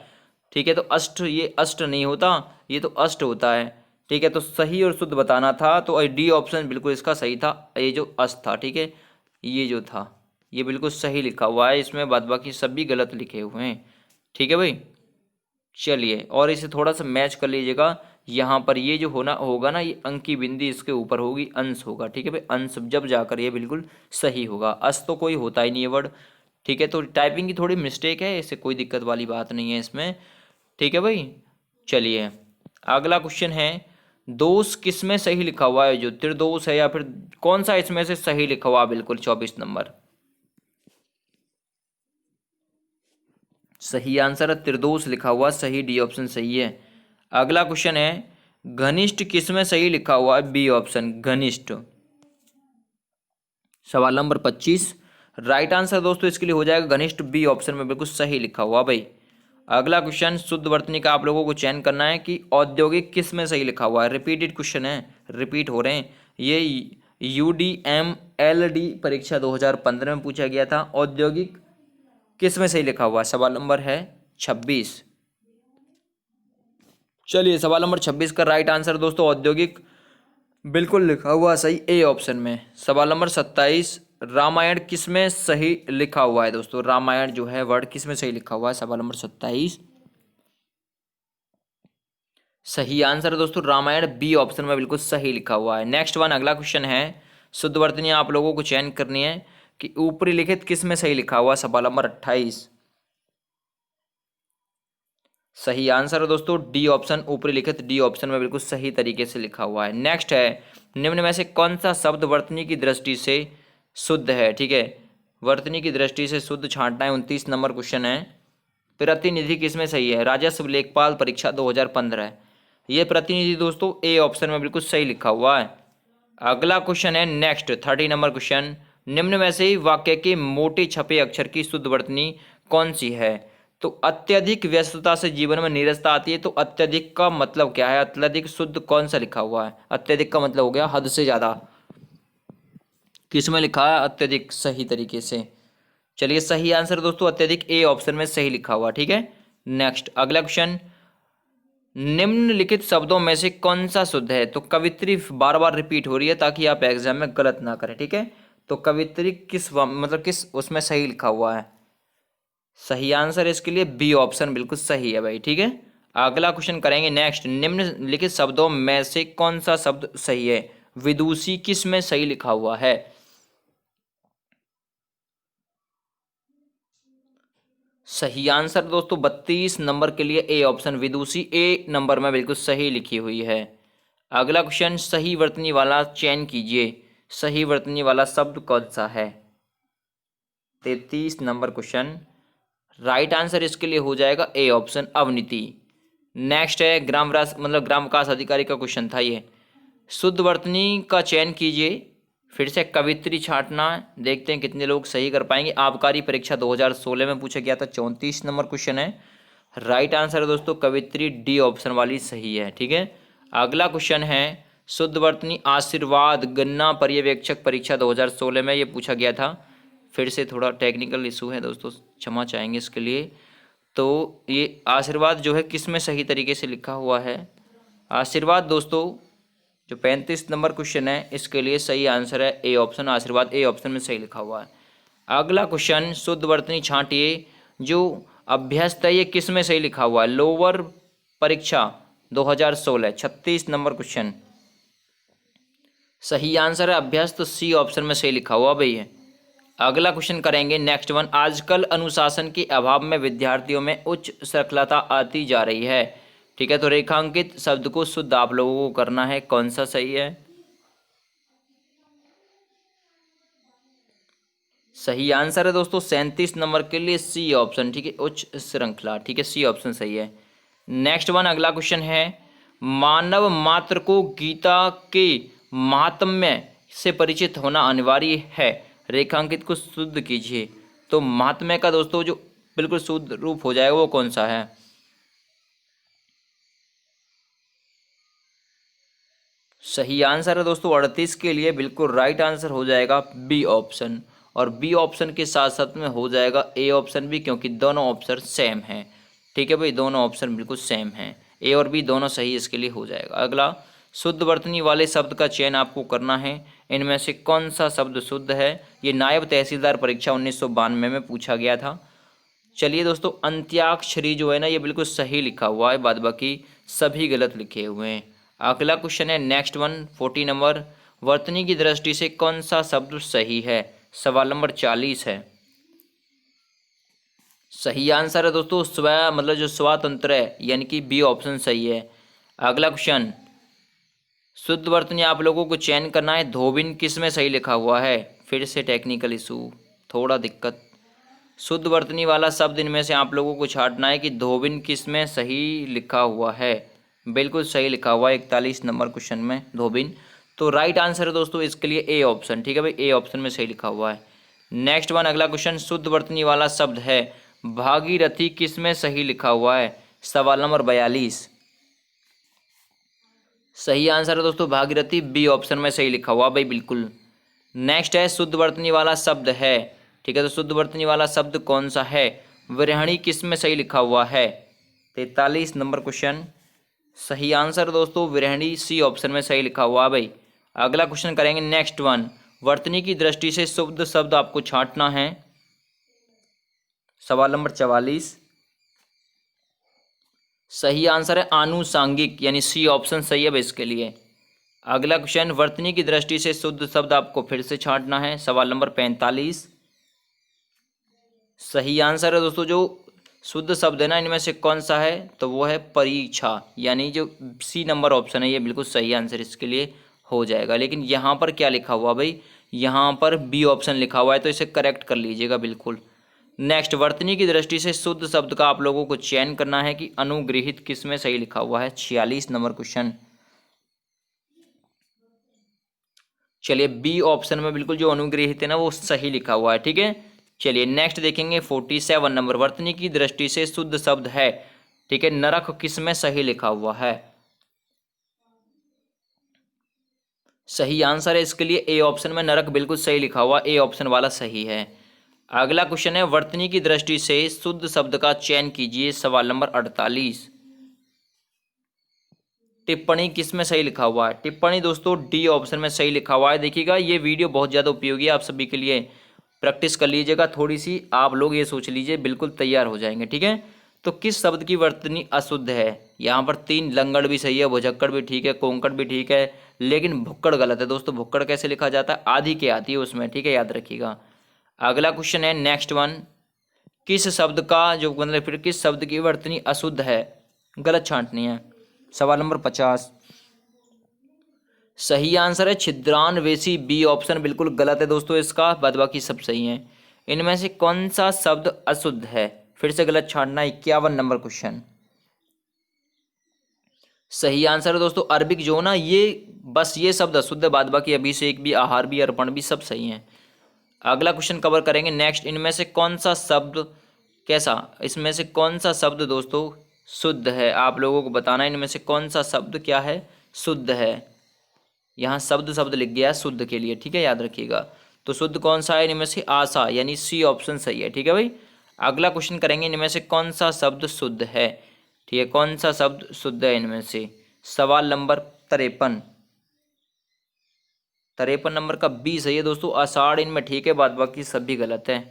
ठीक है, तो अष्ट, ये अष्ट नहीं होता, ये तो अष्ट होता है, ठीक है, तो सही और शुद्ध बताना था तो डी ऑप्शन बिल्कुल इसका सही था, ये जो अष्ट था, ठीक है, ये जो था ये बिल्कुल सही लिखा हुआ है, इसमें बाद बाकी सभी गलत लिखे हुए हैं, ठीक है भाई। चलिए और इसे थोड़ा सा मैच कर लीजिएगा, यहाँ पर ये जो होना होगा ना, ये अंक की बिंदी इसके ऊपर होगी, अंश होगा, ठीक है भाई, अंश जब जाकर ये बिल्कुल सही होगा। अस तो कोई होता ही नहीं है वर्ड, ठीक है, तो टाइपिंग की थोड़ी मिस्टेक है, इससे कोई दिक्कत वाली बात नहीं है इसमें, ठीक है भाई। चलिए अगला क्वेश्चन है, दोष किस में सही लिखा हुआ है? जो त्रिदोष है या फिर कौन सा इसमें से सही लिखा हुआ? बिल्कुल 24 नंबर सही आंसर है, त्रिदोष लिखा हुआ सही, डी ऑप्शन सही है। अगला क्वेश्चन है, घनिष्ठ किस में सही लिखा हुआ है? बी ऑप्शन घनिष्ठ। सवाल नंबर 25। राइट आंसर दोस्तों इसके लिए हो जाएगा घनिष्ठ, बी ऑप्शन में बिल्कुल सही लिखा हुआ भाई। अगला क्वेश्चन शुद्ध वर्तनी का आप लोगों को चयन करना है कि औद्योगिक किस में सही लिखा हुआ है? रिपीटेड क्वेश्चन है, रिपीट हो रहे हैं ये। UDMLD परीक्षा 2015 में पूछा गया था, औद्योगिक किस में सही लिखा हुआ है? सवाल नंबर है 26। चलिए सवाल नंबर 26 का राइट आंसर दोस्तों औद्योगिक बिल्कुल लिखा हुआ सही, ए ऑप्शन में। सवाल नंबर 27, रामायण किस में सही लिखा हुआ है? दोस्तों रामायण जो है वर्ड किस में सही लिखा हुआ है? सवाल नंबर 27 सही आंसर है दोस्तों रामायण, बी ऑप्शन में बिल्कुल सही लिखा हुआ है। नेक्स्ट वन अगला क्वेश्चन है, शुद्ध वर्तनी आप लोगों को चयन करनी है कि ऊपरी लिखित किस में सही लिखा हुआ? सवाल नंबर 28 सही आंसर है दोस्तों डी ऑप्शन, ऊपरी लिखित डी ऑप्शन में बिल्कुल सही तरीके से लिखा हुआ है। नेक्स्ट है, निम्न में से कौन सा शब्द वर्तनी की दृष्टि से शुद्ध है? ठीक है, वर्तनी की दृष्टि से शुद्ध छांटना है। 29 नंबर क्वेश्चन है, प्रतिनिधि किसमें सही है? राजस्व लेखपाल परीक्षा 2015। ये प्रतिनिधि दोस्तों ए ऑप्शन में बिल्कुल सही लिखा हुआ है। अगला क्वेश्चन है नेक्स्ट 30 नंबर क्वेश्चन, निम्न में से वाक्य के मोटे छपे अक्षर की शुद्ध वर्तनी कौन सी है? तो अत्यधिक व्यस्तता से जीवन में नीरसता आती है। तो अत्यधिक का मतलब क्या है? अत्यधिक शुद्ध कौन सा लिखा हुआ है? अत्यधिक का मतलब हो गया हद से ज्यादा। किसमें लिखा है? अत्यधिक, सही तरीके से। चलिए सही आंसर दोस्तों अत्यधिक, ए ऑप्शन में सही लिखा हुआ, ठीक है। नेक्स्ट अगला क्वेश्चन, निम्नलिखित शब्दों में से कौन सा शुद्ध है? तो कवित्री बार बार रिपीट हो रही है ताकि आप एग्जाम में गलत ना करें, ठीक है। तो कवित्री किस मतलब किस उसमें सही लिखा हुआ है? सही आंसर इसके लिए बी ऑप्शन बिल्कुल सही है भाई, ठीक है। अगला क्वेश्चन करेंगे नेक्स्ट, निम्नलिखित शब्दों में से कौन सा शब्द सही है? विदुषी किस में सही लिखा हुआ है? सही आंसर दोस्तों 32 नंबर के लिए A option Vidushi, A number में बिल्कुल सही लिखी हुई है। अगला क्वेश्चन, सही वर्तनी वाला चयन कीजिए, सही वर्तनी वाला शब्द कौन सा है? 33 नंबर क्वेश्चन, राइट आंसर इसके लिए हो जाएगा ए ऑप्शन अवनीति। नेक्स्ट है ग्राम विकास मतलब ग्राम विकास अधिकारी का क्वेश्चन था ये, शुद्ध वर्तनी का चयन कीजिए। फिर से कवित्री छांटना, देखते हैं कितने लोग सही कर पाएंगे। आबकारी परीक्षा 2016 में पूछा गया था, 34 नंबर क्वेश्चन है। राइट आंसर है दोस्तों कवित्री, डी ऑप्शन वाली सही है। ठीक है, अगला क्वेश्चन है शुद्धवर्तनी आशीर्वाद गन्ना पर्यवेक्षक परीक्षा 2016 में ये पूछा गया था। फिर से थोड़ा टेक्निकल इशू है दोस्तों, क्षमा चाहेंगे इसके लिए। तो ये आशीर्वाद जो है किस में सही तरीके से लिखा हुआ है? आशीर्वाद दोस्तों जो 35 नंबर क्वेश्चन है इसके लिए सही आंसर है ए ऑप्शन, आशीर्वाद ए ऑप्शन में सही लिखा हुआ है। अगला क्वेश्चन शुद्धवर्तनी छांटिए जो अभ्यस्त है ये किस में सही लिखा हुआ है? लोअर परीक्षा 2016 36 नंबर क्वेश्चन। सही आंसर है अभ्यस्त, सी ऑप्शन में सही लिखा हुआ भाई है। अगला क्वेश्चन करेंगे नेक्स्ट वन, आजकल अनुशासन के अभाव में विद्यार्थियों में उच्च श्रृंखलता आती जा रही है। ठीक है, तो रेखांकित शब्द को शुद्ध आप लोगों को करना है, कौन सा सही है? सही आंसर है दोस्तों 37 नंबर के लिए सी ऑप्शन। ठीक है, उच्च श्रृंखला। ठीक है, सी ऑप्शन सही है। नेक्स्ट वन अगला क्वेश्चन है, मानव मात्र को गीता के महात्म्य से परिचित होना अनिवार्य है, रेखांकित को शुद्ध कीजिए। तो महात्म्य का दोस्तों जो बिल्कुल शुद्ध रूप हो जाएगा वो कौन सा है? सही आंसर है दोस्तों 38 के लिए बिल्कुल राइट आंसर हो जाएगा बी ऑप्शन, और बी ऑप्शन के साथ साथ में हो जाएगा ए ऑप्शन भी, क्योंकि दोनों ऑप्शन सेम हैं। ठीक है भाई, दोनों ऑप्शन बिल्कुल सेम हैं, ए और बी दोनों सही इसके लिए हो जाएगा। अगला शुद्ध वर्तनी वाले शब्द का चयन आपको करना है, इनमें से कौन सा शब्द शुद्ध है? ये नायब तहसीलदार परीक्षा 1992 में पूछा गया था। चलिए दोस्तों, अंत्याक्षरी जो है ना ये बिल्कुल सही लिखा हुआ है, बाद बाकी सभी गलत लिखे हुए हैं। अगला क्वेश्चन है नेक्स्ट वन 40 नंबर, वर्तनी की दृष्टि से कौन सा शब्द सही है? सवाल नंबर 40 है। सही आंसर है दोस्तों स्व, मतलब जो स्वातंत्र है, यानी कि बी ऑप्शन सही है। अगला क्वेश्चन, शुद्ध वर्तनी आप लोगों को चयन करना है, धोबिन किस में सही लिखा हुआ है? फिर से टेक्निकल इशू, थोड़ा दिक्कत। शुद्ध वर्तनी वाला शब्द इनमें से आप लोगों को छांटना है कि धोबिन किस में सही लिखा हुआ है। बिल्कुल सही लिखा हुआ है 41 नंबर क्वेश्चन में धोबिन। तो राइट आंसर है दोस्तों इसके लिए ए ऑप्शन। ठीक है भाई, ए ऑप्शन में सही लिखा हुआ है। नेक्स्ट वन अगला क्वेश्चन, शुद्ध वर्तनी वाला शब्द है भागीरथी किस में सही लिखा हुआ है? सवाल नंबर 42। सही आंसर है दोस्तों भागीरथी, बी ऑप्शन में सही लिखा हुआ भाई बिल्कुल। नेक्स्ट है शुद्ध वर्तनी वाला शब्द है। ठीक है, तो शुद्ध वर्तनी वाला शब्द कौन सा है? विरहणी किस में सही लिखा हुआ है? 43 नंबर क्वेश्चन। सही आंसर दोस्तों विरहणी, सी ऑप्शन में सही लिखा हुआ भाई। अगला क्वेश्चन करेंगे नेक्स्ट वन, वर्तनी की दृष्टि से शुद्ध शब्द आपको छांटना है। सवाल नंबर 44। सही आंसर है आनुषांगिक, यानी सी ऑप्शन सही है भाई इसके लिए। अगला क्वेश्चन, वर्तनी की दृष्टि से शुद्ध शब्द आपको फिर से छांटना है। सवाल नंबर 45। सही आंसर है दोस्तों जो शुद्ध शब्द है ना इनमें से कौन सा है? तो वो है परीक्षा, यानी जो सी नंबर ऑप्शन है ये बिल्कुल सही आंसर इसके लिए हो जाएगा। लेकिन यहाँ पर क्या लिखा हुआ भाई? यहाँ पर बी ऑप्शन लिखा हुआ है, तो इसे करेक्ट कर लीजिएगा बिल्कुल। नेक्स्ट, वर्तनी की दृष्टि से शुद्ध शब्द का आप लोगों को चयन करना है कि अनुग्रहित किस में सही लिखा हुआ है। 46 नंबर क्वेश्चन। चलिए बी ऑप्शन में बिल्कुल जो अनुग्रहित है ना वो सही लिखा हुआ है। ठीक है, चलिए नेक्स्ट देखेंगे 47 नंबर, वर्तनी की दृष्टि से शुद्ध शब्द है। ठीक है, नरक किस में सही लिखा हुआ है? सही आंसर है इसके लिए ए ऑप्शन में नरक बिल्कुल सही लिखा हुआ, ए ऑप्शन वाला सही है। अगला क्वेश्चन है, वर्तनी की दृष्टि से शुद्ध शब्द का चयन कीजिए। सवाल नंबर 48। टिप्पणी किस में सही लिखा हुआ है? टिप्पणी दोस्तों डी ऑप्शन में सही लिखा हुआ है। देखिएगा ये वीडियो बहुत ज़्यादा उपयोगी है आप सभी के लिए, प्रैक्टिस कर लीजिएगा थोड़ी सी, आप लोग ये सोच लीजिए बिल्कुल तैयार हो जाएंगे। ठीक है, तो किस शब्द की वर्तनी अशुद्ध है? यहाँ पर 3 लंगड़ भी सही है, भुजक्कड़ भी ठीक है, कोंकण भी ठीक है, लेकिन भुक्कड़ गलत है दोस्तों। भुक्कड़ कैसे लिखा जाता है? आधी के आती है उसमें। ठीक है, याद रखिएगा। अगला क्वेश्चन है नेक्स्ट वन, किस शब्द का जो मतलब फिर किस शब्द की वर्तनी अशुद्ध है? गलत छांटनी है। सवाल नंबर 50। सही आंसर है छिद्रान्वेषी, बी ऑप्शन बिल्कुल गलत है दोस्तों इसका, बाद बाकी सब सही है। इनमें से कौन सा शब्द अशुद्ध है? फिर से गलत छांटना। 51 नंबर क्वेश्चन। सही आंसर है दोस्तों अरबिक जो ना ये बस ये शब्द अशुद्ध है, बाद बाकी अभिषेक भी, आहार भी, अर्पण भी सब सही है। अगला क्वेश्चन कवर करेंगे नेक्स्ट, इनमें से कौन सा शब्द कैसा, इसमें से कौन सा शब्द दोस्तों शुद्ध है, आप लोगों को बताना है इनमें से कौन सा शब्द क्या है, शुद्ध है। यहाँ शब्द शब्द लिख गया है शुद्ध के लिए, ठीक है, याद रखिएगा। तो शुद्ध कौन सा है इनमें से, आशा, यानी सी ऑप्शन सही है, ठीक है भाई। अगला क्वेश्चन करेंगे, इनमें से कौन सा शब्द शुद्ध है, ठीक है, कौन सा शब्द शुद्ध है इनमें से। सवाल नंबर 53, 53 नंबर का बी सही है दोस्तों, आषाढ़ इनमें ठीक है, बाद बाकी सभी गलत है।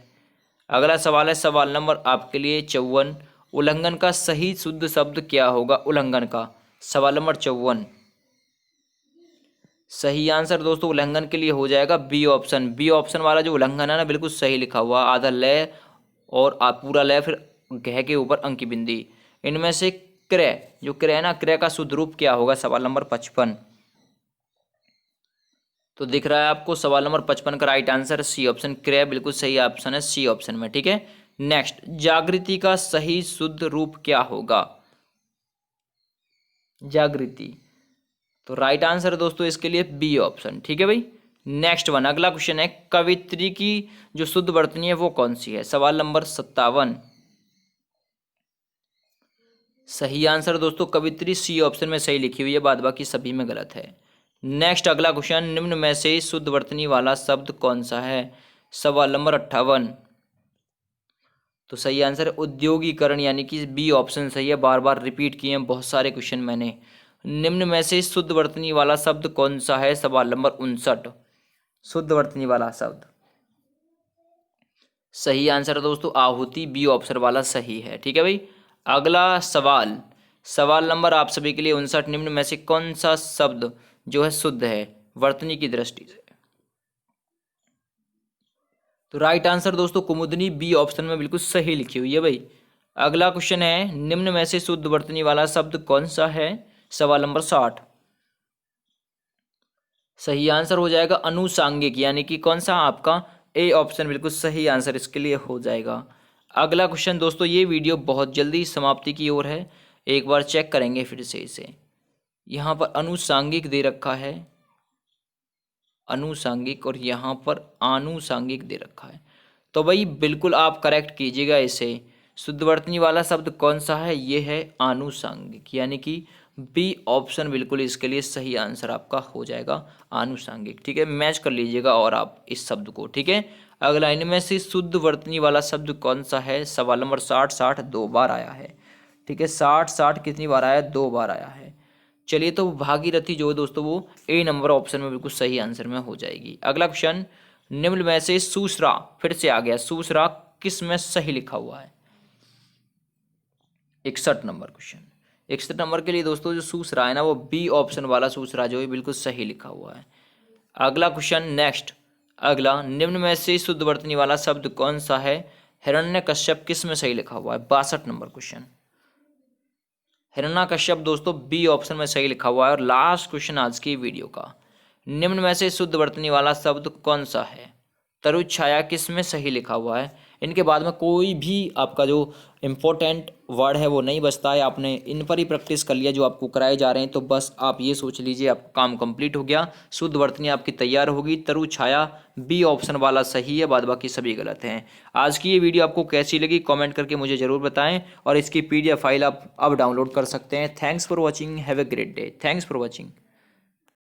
अगला सवाल है सवाल नंबर आपके लिए 54, उल्लंघन का सही शुद्ध शब्द क्या होगा, उल्लंघन का। सवाल नंबर 54, सही आंसर दोस्तों उल्लंघन के लिए हो जाएगा बी ऑप्शन। बी ऑप्शन वाला जो उल्लंघन है ना, बिल्कुल सही लिखा हुआ, आधा लय और आप पूरा लय, फिर घ के ऊपर अंक की बिंदी। इनमें से क्रय, जो क्रय है ना, क्रय का शुद्ध रूप क्या होगा, सवाल नंबर 55। तो दिख रहा है आपको सवाल नंबर 55 का राइट आंसर सी ऑप्शन, क्रय बिल्कुल सही ऑप्शन है सी ऑप्शन में, ठीक है। नेक्स्ट, जागृति का सही शुद्ध रूप क्या होगा, जागृति। तो राइट आंसर है दोस्तों इसके लिए बी ऑप्शन, ठीक है भाई। नेक्स्ट वन, अगला क्वेश्चन है कवित्री की जो शुद्ध वर्तनी है वो कौन सी है, सवाल नंबर 57। सही आंसर दोस्तों कवित्री सी ऑप्शन में सही लिखी हुई है, बाद बाकी सभी में गलत है। नेक्स्ट अगला क्वेश्चन, निम्न में से शुद्ध वर्तनी वाला शब्द कौन सा है, सवाल नंबर 58। तो सही आंसर है उद्योगीकरण, यानी कि बी ऑप्शन सही है, बार बार रिपीट किए हैं बहुत सारे क्वेश्चन मैंने। निम्न में से शुद्ध वर्तनी वाला शब्द कौन सा है, सवाल नंबर 59, शुद्ध वर्तनी वाला शब्द। सही आंसर है दोस्तों आहुति, बी ऑप्शन वाला सही है, ठीक है भाई। अगला सवाल, सवाल नंबर आप सभी के लिए 59, निम्न में से कौन सा शब्द जो है शुद्ध है वर्तनी की दृष्टि से। तो राइट आंसर दोस्तों कुमुदनी, बी ऑप्शन में बिल्कुल सही लिखी हुई है भाई। अगला क्वेश्चन है, निम्न में से शुद्ध वर्तनी वाला शब्द कौन सा है, सवाल नंबर 60। सही आंसर हो जाएगा अनुसांगिक, यानी कि कौन सा, आपका ए ऑप्शन बिल्कुल सही आंसर इसके लिए हो जाएगा। अगला क्वेश्चन दोस्तों, ये वीडियो बहुत जल्दी समाप्ति की ओर है, एक बार चेक करेंगे फिर से इसे। यहाँ पर अनुसांगिक दे रखा है, अनुसांगिक, और यहाँ पर आनुसांगिक दे रखा है। तो भाई बिल्कुल आप करेक्ट कीजिएगा इसे। शुद्ध वर्तनी वाला शब्द कौन सा है, ये है आनुसांगिक, यानी कि बी ऑप्शन बिल्कुल इसके लिए सही आंसर आपका हो जाएगा आनुसांगिक, ठीक है। मैच कर लीजिएगा और आप इस शब्द को, ठीक है। अगला, इनमें से शुद्ध वर्तनी वाला शब्द कौन सा है, सवाल नंबर 60, 60 दो बार आया है, ठीक है। 60 60 कितनी बार आया है, दो बार आया है। चलिए, तो भागीरथी जो है दोस्तों वो ए नंबर ऑप्शन में बिल्कुल सही आंसर में हो जाएगी। अगला क्वेश्चन, निम्न में से सूसरा, फिर से आ गया सूसरा, किस में सही लिखा हुआ है, 61 नंबर क्वेश्चन। 61 नंबर के लिए दोस्तों जो सूसरा है ना, वो बी ऑप्शन वाला सूसरा जो है बिल्कुल सही लिखा हुआ है। अगला क्वेश्चन, नेक्स्ट अगला, निम्न में से शुद्ध वर्तनी वाला शब्द कौन सा है, हिरण्यकश्यप, किस में सही लिखा हुआ है, 62 नंबर क्वेश्चन। हिरण्यकश्यप दोस्तों बी ऑप्शन में सही लिखा हुआ है। और लास्ट क्वेश्चन आज की वीडियो का, निम्न में से शुद्ध वर्तनी वाला शब्द कौन सा है, तरुज छाया, किस में सही लिखा हुआ है। इनके बाद में कोई भी आपका जो इम्पोर्टेंट वर्ड है वो नहीं बचता है, आपने इन पर ही प्रैक्टिस कर लिया जो आपको कराए जा रहे हैं, तो बस आप ये सोच लीजिए आपका काम कंप्लीट हो गया, शुद्ध वर्तनी आपकी तैयार होगी। तरुज छाया बी ऑप्शन वाला सही है, बाद बाकी सभी गलत हैं। आज की ये वीडियो आपको कैसी लगी कमेंट करके मुझे ज़रूर बताएं, और इसकी PDF फाइल आप अब डाउनलोड कर सकते हैं। Thanks for watching, have a great day, thanks for watching.